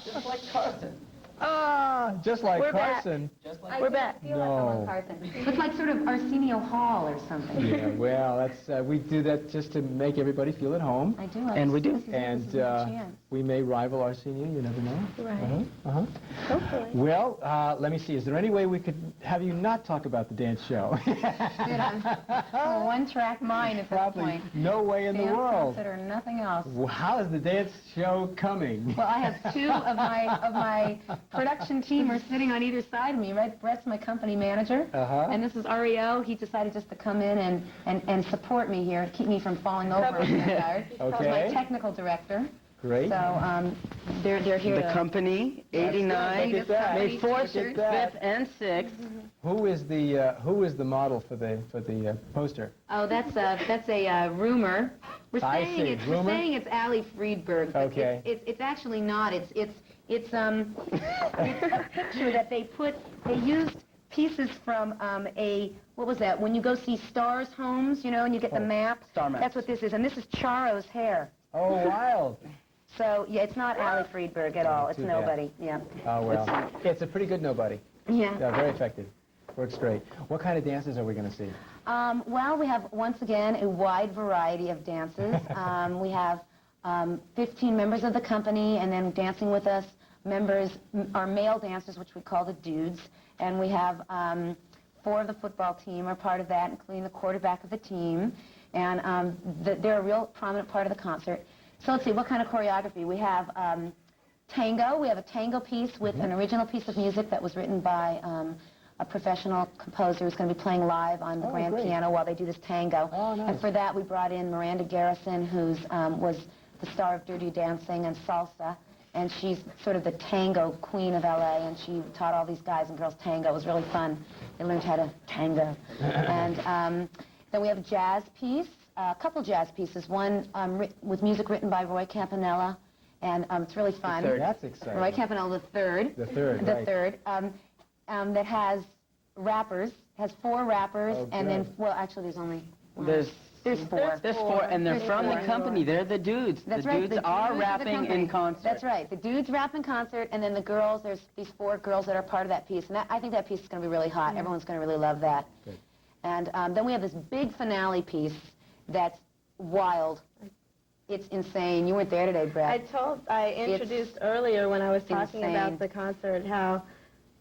Just like Carson. Just like We're back. Carson. We're back. No. Looks like sort of Arsenio Hall or something. Yeah, well, that's we do that just to make everybody feel at home. I do. And we do. This is And a chance. we may rival Arsenio, you never know. Right. Hopefully. Well, let me see. Is there any way we could have you not talk about the dance show? Dude, I'm a one-track mind at this point. No way in the world. Concert or nothing else. Well, how is the dance show coming? Well, I have two of my production team are sitting on either side of me, right? Brett's my company manager, and this is REO. He decided just to come in and support me here, keep me from falling over. Okay. He's my technical director. Great. So they're here. The company, 89, May 4th, 5th, and 6th. Who is the model for the poster? Oh, that's a rumor. We're saying it's Allie Friedberg. But Okay. It's actually not. It's a picture that they used pieces from what was that? When you go see Stars Homes, you know, and you get the map. Star map. That's what this is, and this is Charo's hair. Oh, wild. So yeah, it's not Allie Friedberg at all. It's Too bad. nobody. Yeah. Oh well, it's a pretty good nobody. Yeah. Yeah, very effective. Works great. What kind of dances are we going to see? Well, we have, once again, a wide variety of dances. We have 15 members of the company, and then dancing with us members are male dancers, which we call the dudes. And we have 4 of the football team are part of that, including the quarterback of the team. And they're a real prominent part of the concert. So let's see, what kind of choreography? We have tango. We have a tango piece with an original piece of music that was written by a professional composer who's going to be playing live on the grand piano while they do this tango. Oh, nice. And for that, we brought in Miranda Garrison, who was the star of Dirty Dancing and Salsa. And she's sort of the tango queen of L.A., and she taught all these guys and girls tango. It was really fun. They learned how to tango. And then we have a jazz piece, a couple jazz pieces, one with music written by Roy Campanella, and it's really fun. That's exciting. Roy Campanella the third. The third, The right. third. That has rappers, has 4 rappers, Oh, and then, good. well, actually there's only... There's 4. There's 4, and they're from the company. They're the dudes. That's the right. dudes The are dudes of the rapping company. in concert. That's right. The dudes rap in concert, and then the girls, there's these 4 girls that are part of that piece. And I think that piece is going to be really hot. Everyone's going to really love that. Good. And then we have this big finale piece that's wild. It's insane. You weren't there today, Brett. I introduced earlier when I was talking insane. about the concert how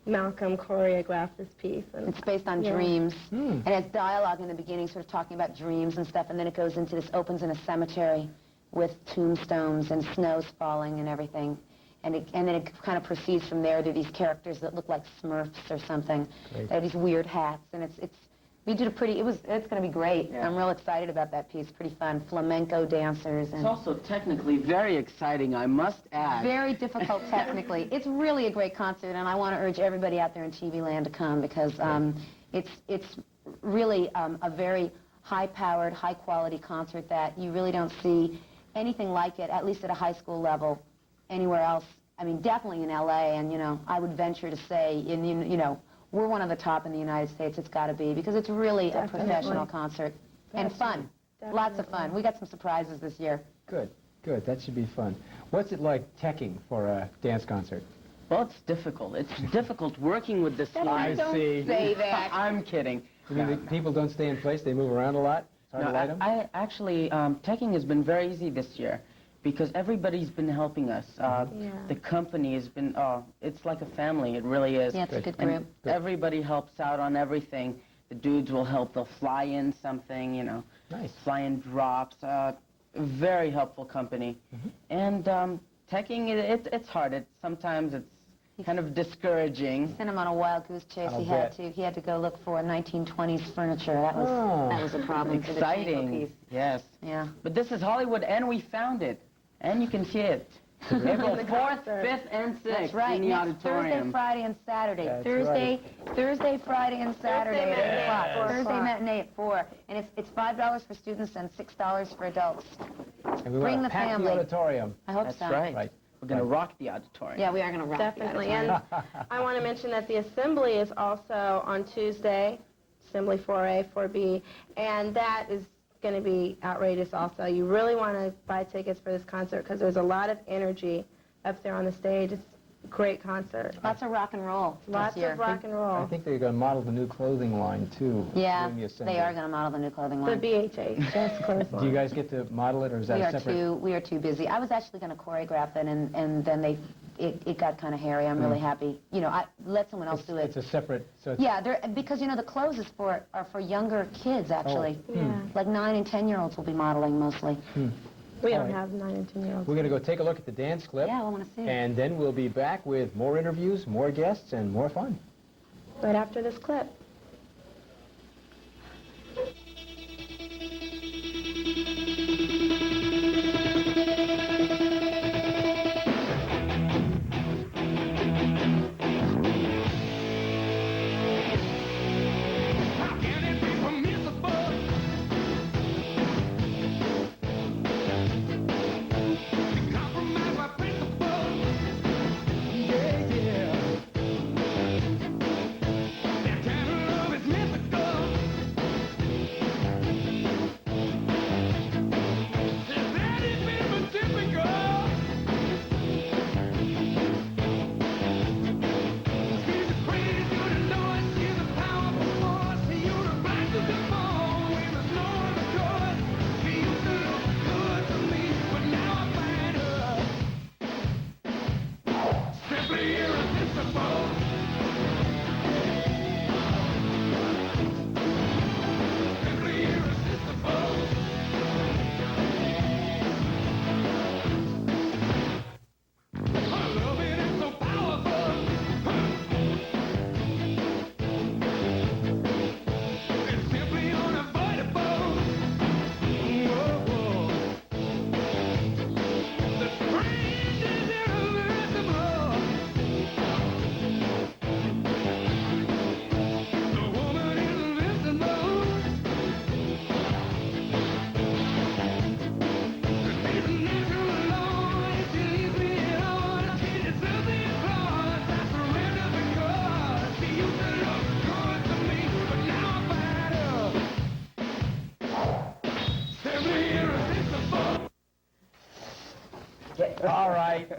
Malcolm choreographed this piece. And It's based on dreams. And it has dialogue in the beginning, sort of talking about dreams and stuff, and then it goes into this, opens in a cemetery with tombstones and snows falling and everything. And then it kind of proceeds from there to these characters that look like Smurfs or something. Great. They have these weird hats, and we did it's going to be great. Yeah. I'm real excited about that piece. Pretty fun. Flamenco dancers. And It's also technically very exciting, I must add. very difficult technically. It's really a great concert, and I want to urge everybody out there in TV land to come because it's really a very high-powered, high-quality concert that you really don't see anything like it, at least at a high school level, anywhere else. I mean, definitely in L.A., and, you know, I would venture to say, we're one of the top in the United States. It's got to be, because it's really a professional concert. And fun. Lots of fun. We got some surprises this year. Good, good. That should be fun. What's it like teching for a dance concert? Well, it's difficult. It's difficult working with this. I see. Say that. I'm kidding. You mean the people don't stay in place? They move around a lot? It's hard to light them? I actually, teching has been very easy this year because everybody's been helping us. The company has been, it's like a family. It really is. Yeah, it's a good And group. everybody helps out on everything. The dudes will help. They'll fly in something, Nice. fly in drops. Very helpful company. And teching, it's hard. Sometimes it's kind of discouraging. Sent him on a wild goose chase. I'll He had to go look for 1920s furniture. That was a problem for the tango Exciting. piece. Yes. Yeah. But this is Hollywood, and we found it. And you can see it. April 4th, 5th, and 6th That's right. in the Next auditorium. Thursday, Friday, and Saturday. That's Thursday, Friday, and Saturday at 8 o'clock. at 4 Thursday o'clock. matinee at 4. And it's $5 for students and $6 for adults. And we Bring want the to pack family. the auditorium. I hope That's so. right. Right. We're going to rock the auditorium. Yeah, we are going to rock Definitely. the And auditorium. I want to mention that the assembly is also on Tuesday, Assembly 4A, 4B, and that is going to be outrageous also. You really want to buy tickets for this concert because there's a lot of energy up there on the stage. great concert. Lots of rock and roll Lots this year. of rock and roll. I think they're going to model the new clothing line, too. Yeah, during the assembly. they are going to model the new clothing The line. BHH clothes line. Do you guys get to model it, or is that a separate? We are too busy. I was actually going to choreograph it, and then it got kind of hairy. I'm really happy. You know, I let someone else do it. It's a separate. So it's Yeah, because you know the clothes are for younger kids actually. Oh. Yeah. Like 9 and 10-year-olds will be modeling mostly. We All don't right. have 9 and 10-year-olds. We're going to go take a look at the dance clip. Yeah, I want to see it. And then we'll be back with more interviews, more guests, and more fun. Right after this clip.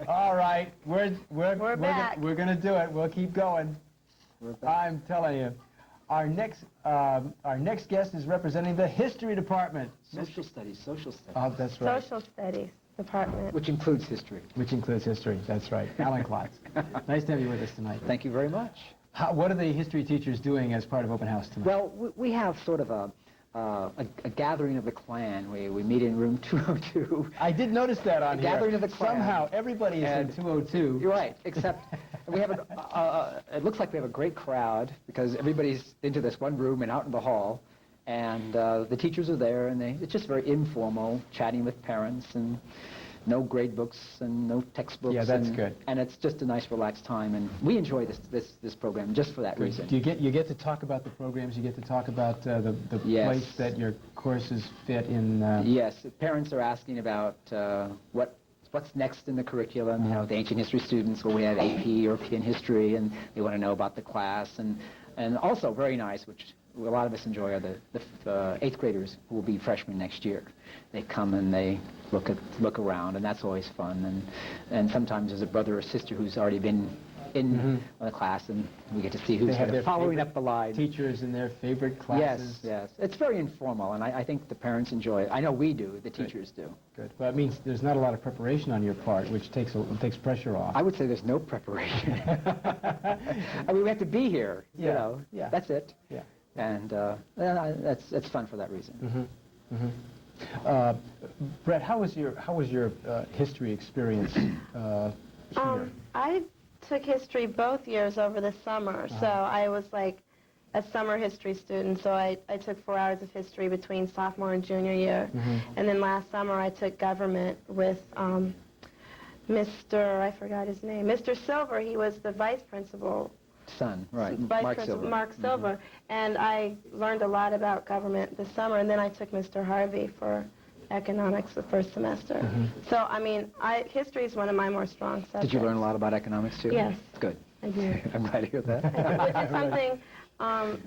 All right. We're back. We're going to do it. We'll keep going. I'm telling you. Our next guest is representing the history department. Social studies. Oh, that's right. Social Studies Department. Which includes history. Which includes history. That's right. Alan Klotz. Nice to have you with us tonight. Thank you very much. What are the history teachers doing as part of Open House tonight? Well, we have sort of a gathering of the clan. We meet in room 202. I did notice that on here. Gathering of the clan. Somehow everybody is in 202. You're right, except we have it looks like we have a great crowd because everybody's into this one room and out in the hall, and the teachers are there, and it's just very informal, chatting with parents, and no grade books and no textbooks. Yeah, that's good. And it's just a nice, relaxed time, and we enjoy this program just for that reason. Do you get to talk about the programs? You get to talk about the Yes. place that your courses fit in? Yes, parents are asking about what's next in the curriculum. You know, the ancient history students, where we have AP, European history, and they want to know about the class. And also very nice, which a lot of us enjoy, are the 8th graders who will be freshmen next year. They come and they look around, and that's always fun. And sometimes there's a brother or sister who's already been in the class, and we get to see who's sort of following up the line. Teachers in their favorite classes. Yes. It's very informal, and I think the parents enjoy it. I know we do. The teachers do. Good. Well, it means there's not a lot of preparation on your part, which takes pressure off. I would say there's no preparation. I mean, we have to be here. Yeah. You know. Yeah. That's it. Yeah. And that's fun for that reason. Brett, how was your history experience here? I took history both years over the summer, so I was like a summer history student, so I took 4 hours of history between sophomore and junior year. And then last summer I took government with I forgot his name, Mr. Silver. He was the vice principal. Son, right. Vice Mark Principal Silver. Mark Silver. And I learned a lot about government this summer, and then I took Mr. Harvey for economics the first semester. So, I mean, history is one of my more strong subjects. Did you learn a lot about economics, too? Yes. Good. I did. I'm glad to hear that. Which is something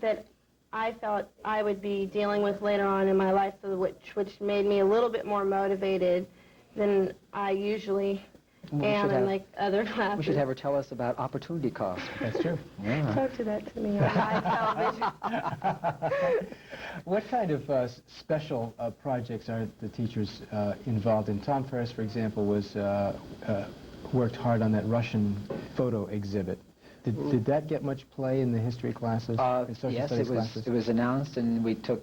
that I felt I would be dealing with later on in my life, which made me a little bit more motivated than I usually and unlike other classes. We should have her tell us about opportunity cost. That's true. Yeah. Don't do that to me on live television. What kind of special projects are the teachers involved in? Tom Ferris, for example, was worked hard on that Russian photo exhibit. Did that get much play in the history classes, in social yes, studies classes? It was announced, and we took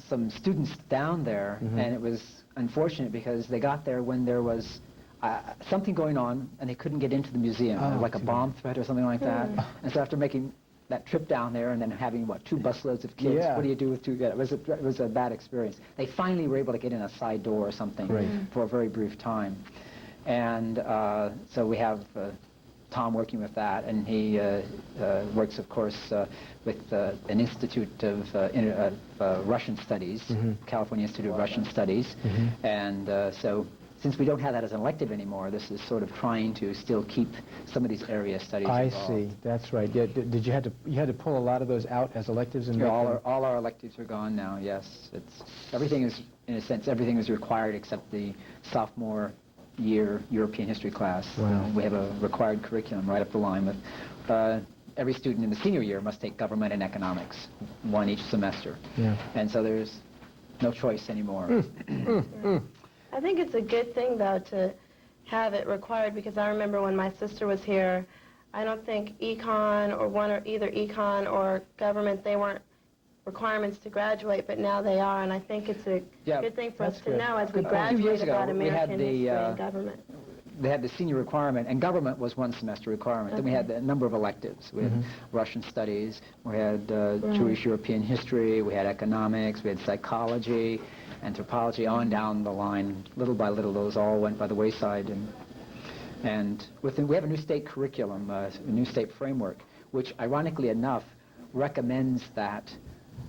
some students down there, and it was unfortunate because they got there when there was something going on, and they couldn't get into the museum, like a bomb threat or something like that. And so after making that trip down there and then having, 2 busloads of kids, what do you do with 2 kids? It was a bad experience. They finally were able to get in a side door or something for a very brief time. And so we have Tom working with that, and he works, of course, with an Institute of Russian Studies, California Institute of Russian Studies, and so since we don't have that as an elective anymore, this is sort of trying to still keep some of these area studies involved. I see. That's right. Yeah, did you had to pull a lot of those out as electives? And all our electives are gone now. Yes, everything is, in a sense, everything is required except the sophomore year European history class. Wow. We have a required curriculum right up the line with every student in the senior year must take government and economics, 1 each semester. Yeah. And so there's no choice anymore. I think it's a good thing, though, to have it required, because I remember when my sister was here, I don't think econ or either econ or government, they weren't requirements to graduate, but now they are, and I think it's a good thing for us to know as we graduate about American history and government. They had the senior requirement, and government was 1 semester requirement. Then we had a number of electives. We had Russian studies, we had Jewish European history, we had economics, we had psychology, anthropology, on down the line. Little by little, those all went by the wayside. And we have a new state curriculum, a new state framework, which, ironically enough, recommends that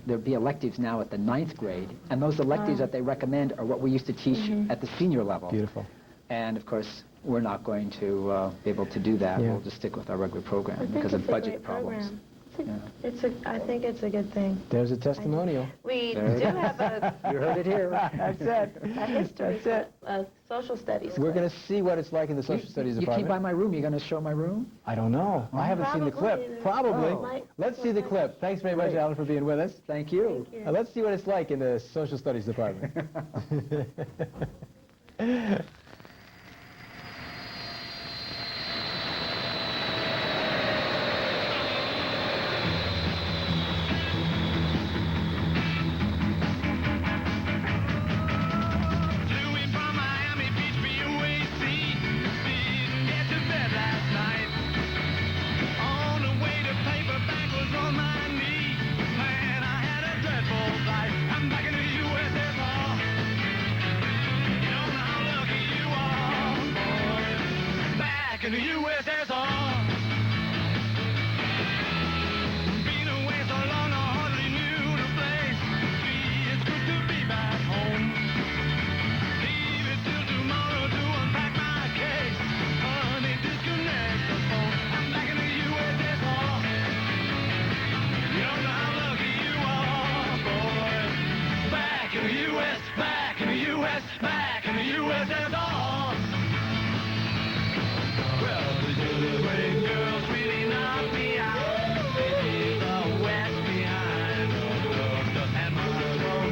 there be electives now at the 9th grade, and those electives that they recommend are what we used to teach at the senior level. Beautiful. And, of course, we're not going to be able to do that. We'll just stick with our regular program because of budget problems. I think it's a good thing. There's a testimonial. We do have a... You heard it here. That's it. A history, social studies. We're going to see what it's like in the social studies department. You came by my room. You're going to show my room? I don't know. I haven't seen the clip. Probably. Let's see the clip. Thanks very much, Alan, for being with us. Thank you. Let's see what it's like in the social studies department. in the USSR. Been away so long, I hardly knew the place. Gee, it's good to be back home. Leave it till tomorrow to unpack my case. Honey, disconnect the phone. I'm back in the USSR. You don't know how lucky you are, boy. Back in the US, back in the US, back in the USSR. Well, the good girls really knocked me out. They leave the West behind. And my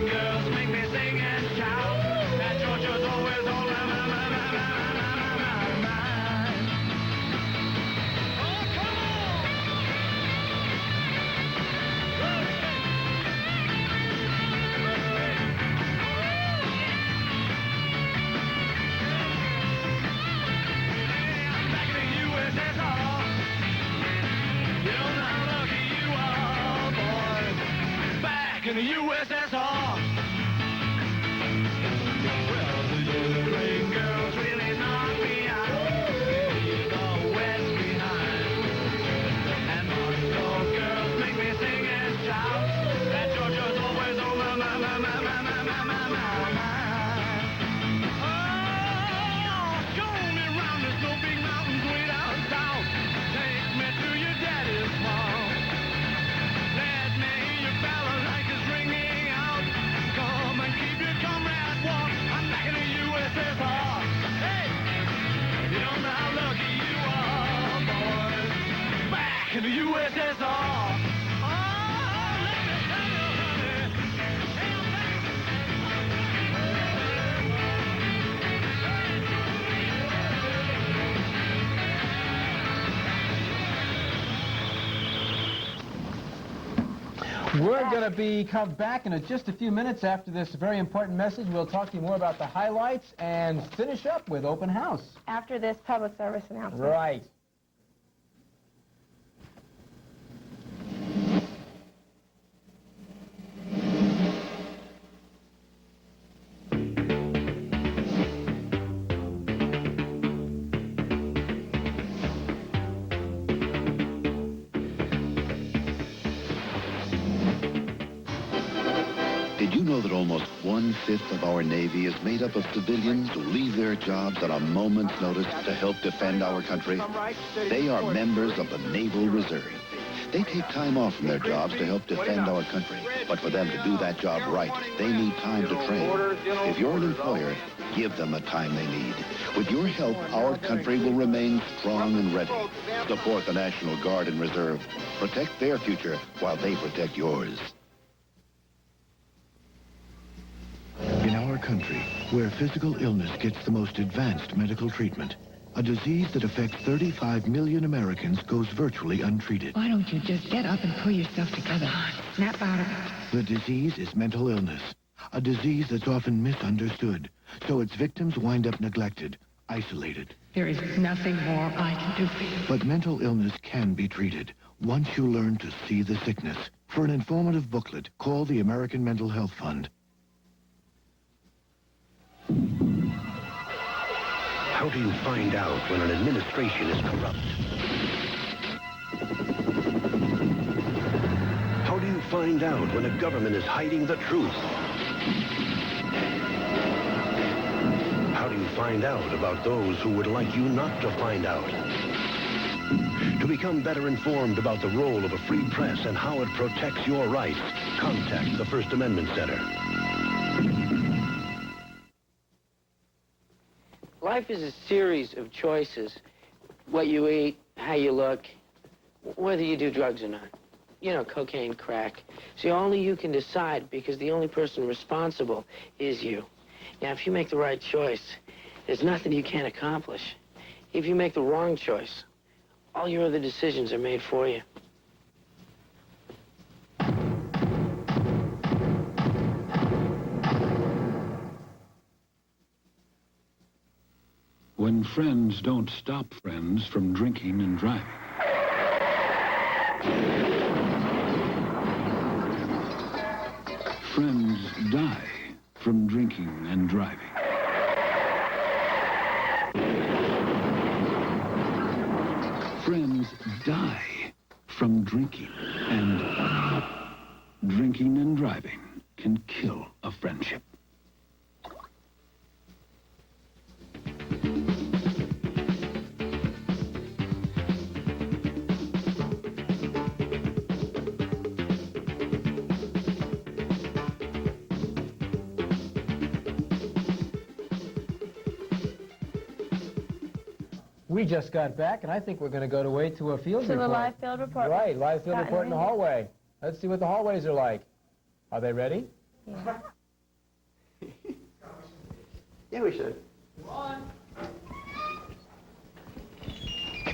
girls make me sing and shout. That Georgia's always on my mind. Oh, come on! I'm back in the USSR. You don't know how lucky you are, boy. Back in the USSR. Well, the great girls really knocked me out. They leave the West behind. And Moscow girls make me sing and shout. That Georgia's always on my mind. Oh, show me round the snow big mountains way down south. Take me to your daddy's farm. Let me hear your balalaikas ringing out. in the USSR. We're going to come back in just a few minutes after this very important message. We'll talk to you more about the highlights and finish up with open house. After this public service announcement. Right. Did you know that almost 1/5 of our Navy is made up of civilians who leave their jobs at a moment's notice to help defend our country? They are members of the Naval Reserve. They take time off from their jobs to help defend our country. But for them to do that job right, they need time to train. If you're an employer, give them the time they need. With your help, our country will remain strong and ready. Support the National Guard and Reserve. Protect their future while they protect yours. In our country, where physical illness gets the most advanced medical treatment, a disease that affects 35 million Americans goes virtually untreated. Why don't you just get up and pull yourself together? Snap out of it. The disease is mental illness, a disease that's often misunderstood, so its victims wind up neglected, isolated. There is nothing more I can do for you. But mental illness can be treated once you learn to see the sickness. For an informative booklet, call the American Mental Health Fund. How do you find out when an administration is corrupt? How do you find out when a government is hiding the truth? How do you find out about those who would like you not to find out? To become better informed about the role of a free press and how it protects your rights, contact the First Amendment Center. Life is a series of choices. What you eat, how you look, whether you do drugs or not. You know, cocaine, crack. See, only you can decide because the only person responsible is you. Now, if you make the right choice, there's nothing you can't accomplish. If you make the wrong choice, all your other decisions are made for you. When friends don't stop friends from drinking and driving. Friends die from drinking and driving. Friends die from drinking and driving can kill a friendship. We just got back, and I think we're going to go to a field report. To the live field report. Right, live field Scott, report in the hallway. Let's see what the hallways are like. Are they ready? Yeah. Yeah, we should. Come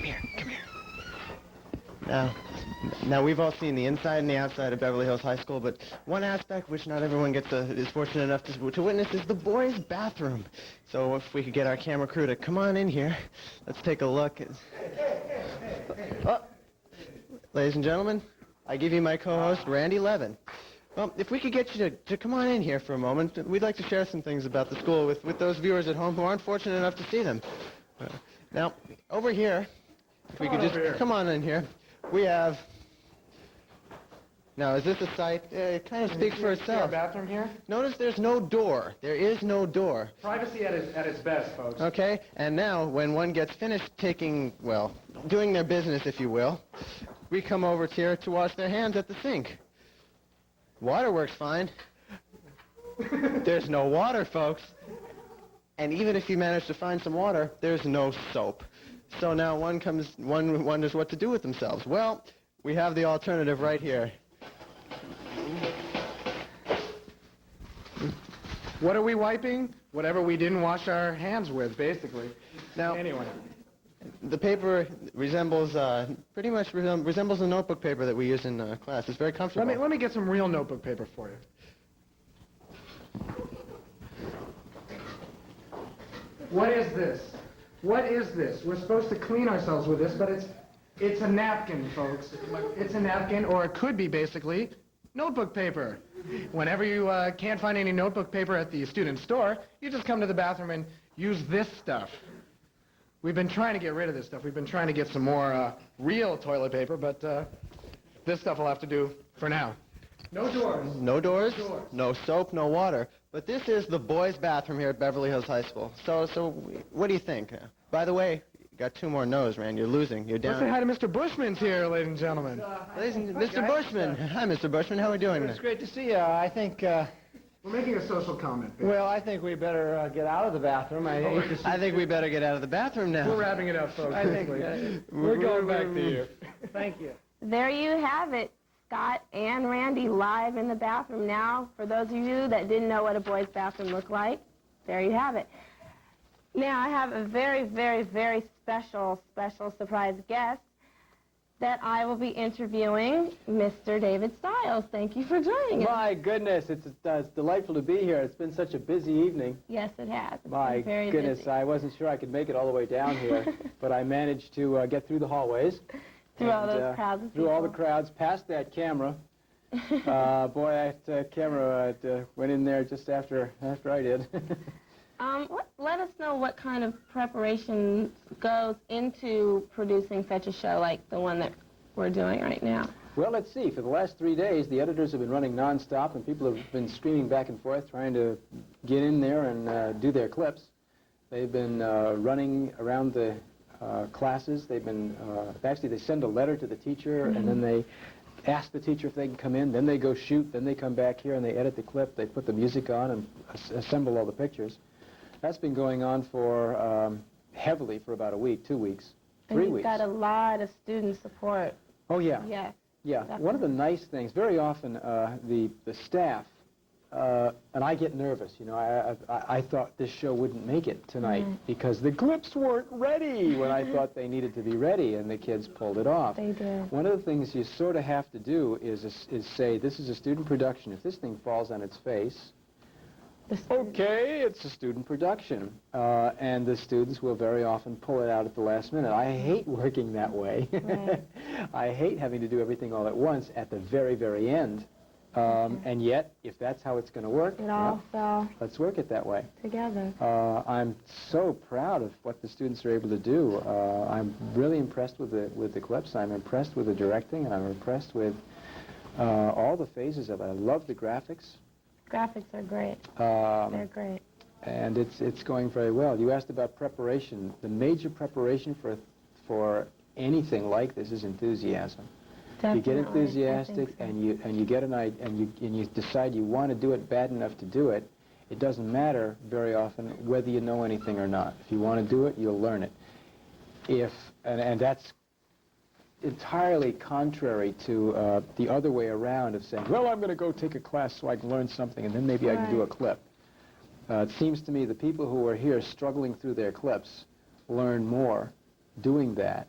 here. Now we've all seen the inside and the outside of Beverly Hills High School, but one aspect which not everyone is fortunate enough to witness is the boys' bathroom. So if we could get our camera crew to come on in here, let's take a look. Oh, ladies and gentlemen, I give you my co-host, Randy Levin. Well, if we could get you to come on in here for a moment, we'd like to share some things about the school with those viewers at home who aren't fortunate enough to see them. Now, over here, if we could just come on in here, we have... Now, is this a site? It kind of speaks for itself. Our bathroom here? Notice there's no door. There is no door. Privacy at its best, folks. Okay, and now when one gets finished doing their business, if you will, we come over here to wash their hands at the sink. Water works fine. There's no water, folks. And even if you manage to find some water, there's no soap. So now one wonders what to do with themselves. Well, we have the alternative right here. What are we wiping? Whatever we didn't wash our hands with, basically. Now, anyway. The paper resembles, pretty much resembles the notebook paper that we use in class. It's very comfortable. Let me get some real notebook paper for you. What is this? What is this? We're supposed to clean ourselves with this, but it's a napkin, folks. It's a napkin, or it could be basically notebook paper. Whenever you can't find any notebook paper at the student store, you just come to the bathroom and use this stuff. We've been trying to get rid of this stuff. We've been trying to get some more real toilet paper, but this stuff will have to do for now. No doors. No doors, no soap, no water. But this is the boys' bathroom here at Beverly Hills High School. So what do you think? By the way, you got 2 more no's, man. You're losing. You're down. Let's say hi to Mr. Bushman's here, ladies and gentlemen. Mr. Bushman. Hi, Mr. Bushman. How are we doing? It's great to see you. I think... We're making a social comment. Well, I think we better get out of the bathroom. I think we better get out of the bathroom now. We're wrapping it up, folks. I think we're going back to you. Thank you. There you have it. Scott and Randy live in the bathroom now. For those of you that didn't know what a boys' bathroom looked like, there you have it. Now, I have a very, very, very special surprise guest that I will be interviewing, Mr. David Stiles. Thank you for joining us. My goodness, it's delightful to be here. It's been such a busy evening. Yes, it has. It's My been very goodness, busy. I wasn't sure I could make it all the way down here, but I managed to get through the hallways. Through all those crowds of Through all the people. crowds, past that camera. Boy, that camera went in there just after I did. Let us know what kind of preparation goes into producing such a show like the one that we're doing right now. Well, let's see. For the last 3 days, the editors have been running nonstop, and people have been screaming back and forth trying to get in there and do their clips. They've been running around the classes. They've been, actually, they send a letter to the teacher, and then they ask the teacher if they can come in. Then they go shoot. Then they come back here, and they edit the clip. They put the music on and assemble all the pictures. That's been going on for heavily for about a week, 2 weeks, 3 And weeks. you've got a lot of student support. Oh, yeah. Yes. Yeah. One of the nice things, very often the staff, and I get nervous, you know, I thought this show wouldn't make it tonight because the clips weren't ready when I thought they needed to be ready, and the kids pulled it off. They did. One of the things you sort of have to do is say, this is a student production. If this thing falls on its face, okay, it's a student production, and the students will very often pull it out at the last minute. I hate working that way. Right. I hate having to do everything all at once at the very, very end. And yet, if that's how it's going to work, It all fell let's work it that way. together. I'm so proud of what the students are able to do. I'm really impressed with the clips. I'm impressed with the directing, and I'm impressed with all the phases of it. I love the graphics. Graphics are great. They're great. And it's going very well. You asked about preparation. The major preparation for anything like this is enthusiasm. Definitely. You get I enthusiastic, think so. and you get an idea, and you decide you want to do it bad enough to do it. It doesn't matter very often whether you know anything or not. If you want to do it, you'll learn it. And that's entirely contrary to the other way around of saying, well, I'm going to go take a class so I can learn something, and then maybe I can do a clip. It seems to me the people who are here struggling through their clips learn more doing that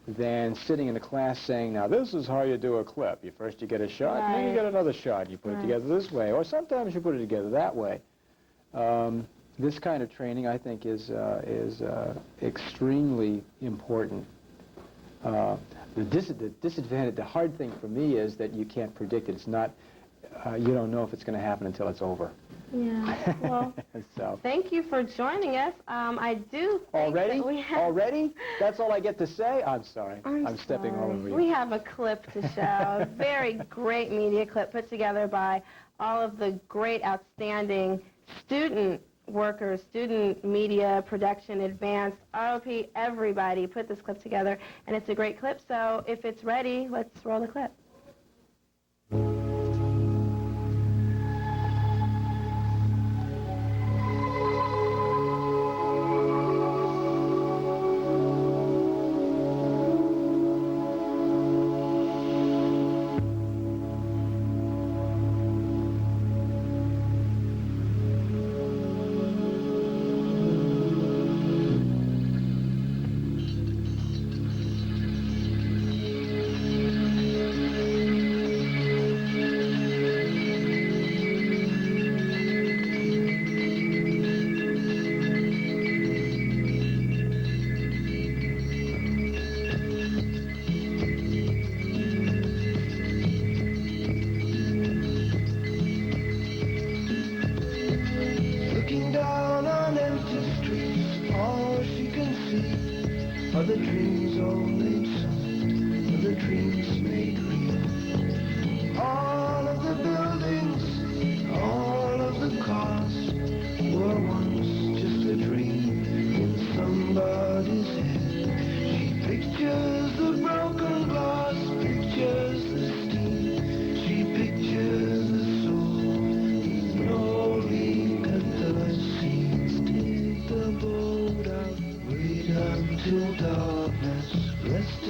than sitting in a class saying, now, this is how you do a clip. First you get a shot, and then you get another shot. You put it together this way, or sometimes you put it together that way. This kind of training, I think, is extremely important. The disadvantage, the hard thing for me is that you can't predict it. It's not, you don't know if it's going to happen until it's over. Yeah. Well, So. thank you for joining us. I do think Already? that we have... Already? That's all I get to say? I'm sorry. I'm stepping all over you. We have a clip to show, a very great media clip put together by all of the great, outstanding student workers, student media, production, advanced, ROP, everybody put this clip together, and it's a great clip, so if it's ready, let's roll the clip.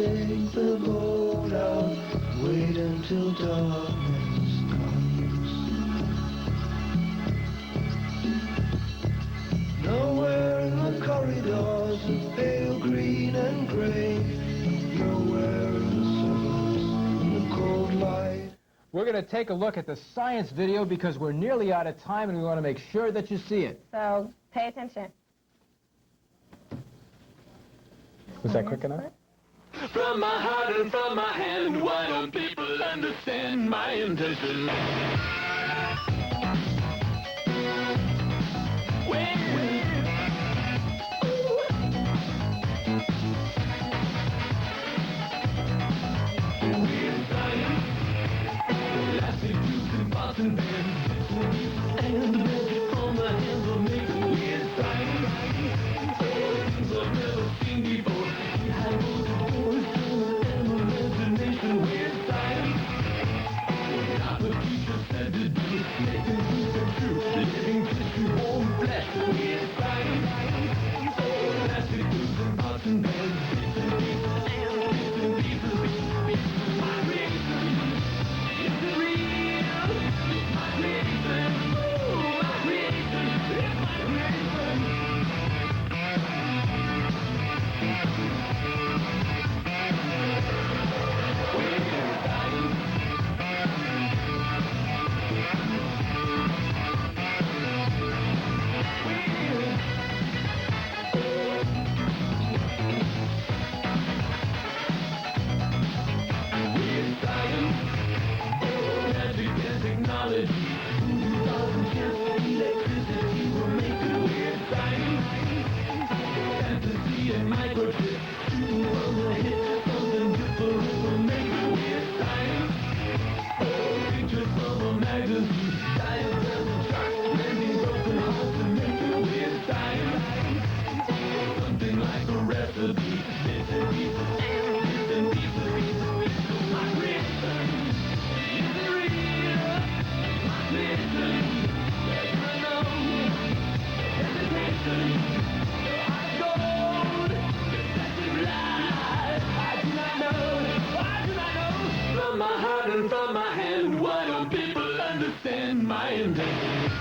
take the boat out, wait until darkness comes. Nowhere in the corridors of pale green and gray, nowhere in the suburbs in the cold light. We're going to take a look at the science video because we're nearly out of time and we want to make sure that you see it. So pay attention. Was that quick enough? From my heart and from my hand, why don't people understand my intention? And the magic on the hands of making weird science. Things I've never seen before. Behind those doors, and imagination, weird science. Not what teacher said to do, making things come true. Living tissue, warm flesh, weird science. Plastic tubes and pots and pans, bits and pieces, and bits and pieces. My reason, is it real? From my heart and from my hand, why don't people understand my intention?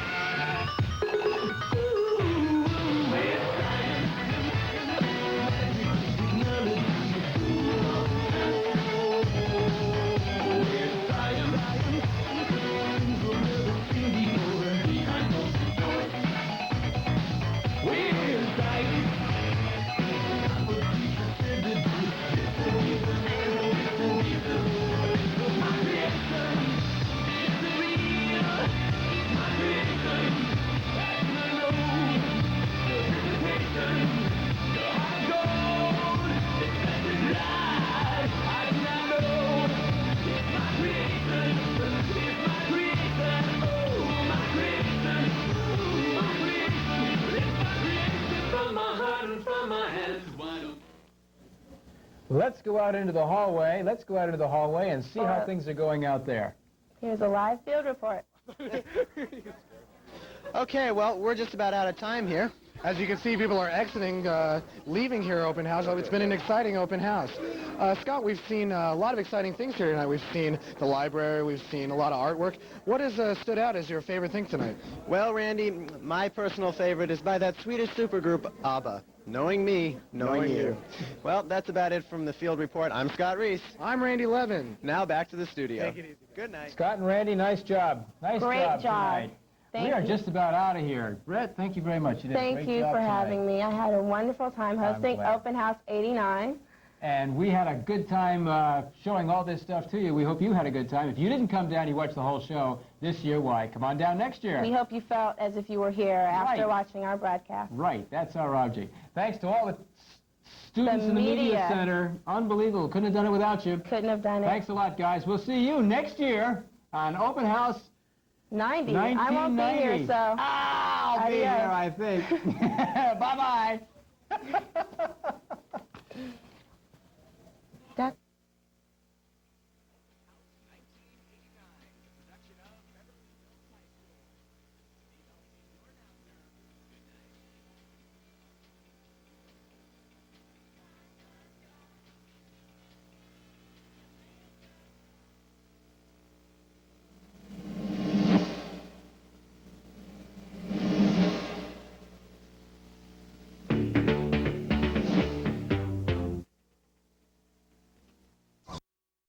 Let's go out into the hallway. Let's go out into the hallway and see how things are going out there. Here's a live field report. Okay, well, we're just about out of time here. As you can see, people are exiting, leaving here open house. Oh, it's been an exciting open house. Scott, we've seen a lot of exciting things here tonight. We've seen the library. We've seen a lot of artwork. What has stood out as your favorite thing tonight? Well, Randy, my personal favorite is by that Swedish supergroup, ABBA. Knowing me, knowing you. Well, that's about it from the field report. I'm Scott Reese. I'm Randy Levin. Now back to the studio. Take it easy. Good night. Scott and Randy, nice job. Nice Great job. tonight. Thank we are you. just about out of here. Brett, thank you very much. You did a Thank great you job for tonight. having me. I had a wonderful time hosting glad. Open House 89. And we had a good time showing all this stuff to you. We hope you had a good time. If you didn't come down, you watched the whole show this year, why? Come on down next year. We hope you felt as if you were here after Right. watching our broadcast. Right, that's our object. Thanks to all the students The in the media media. center. Unbelievable. Couldn't have done it without you. Couldn't have done it. Thanks a lot, guys. We'll see you next year on Open House 90. I won't be here, 1990. so. I'll be Adios. here, I think. Bye-bye. That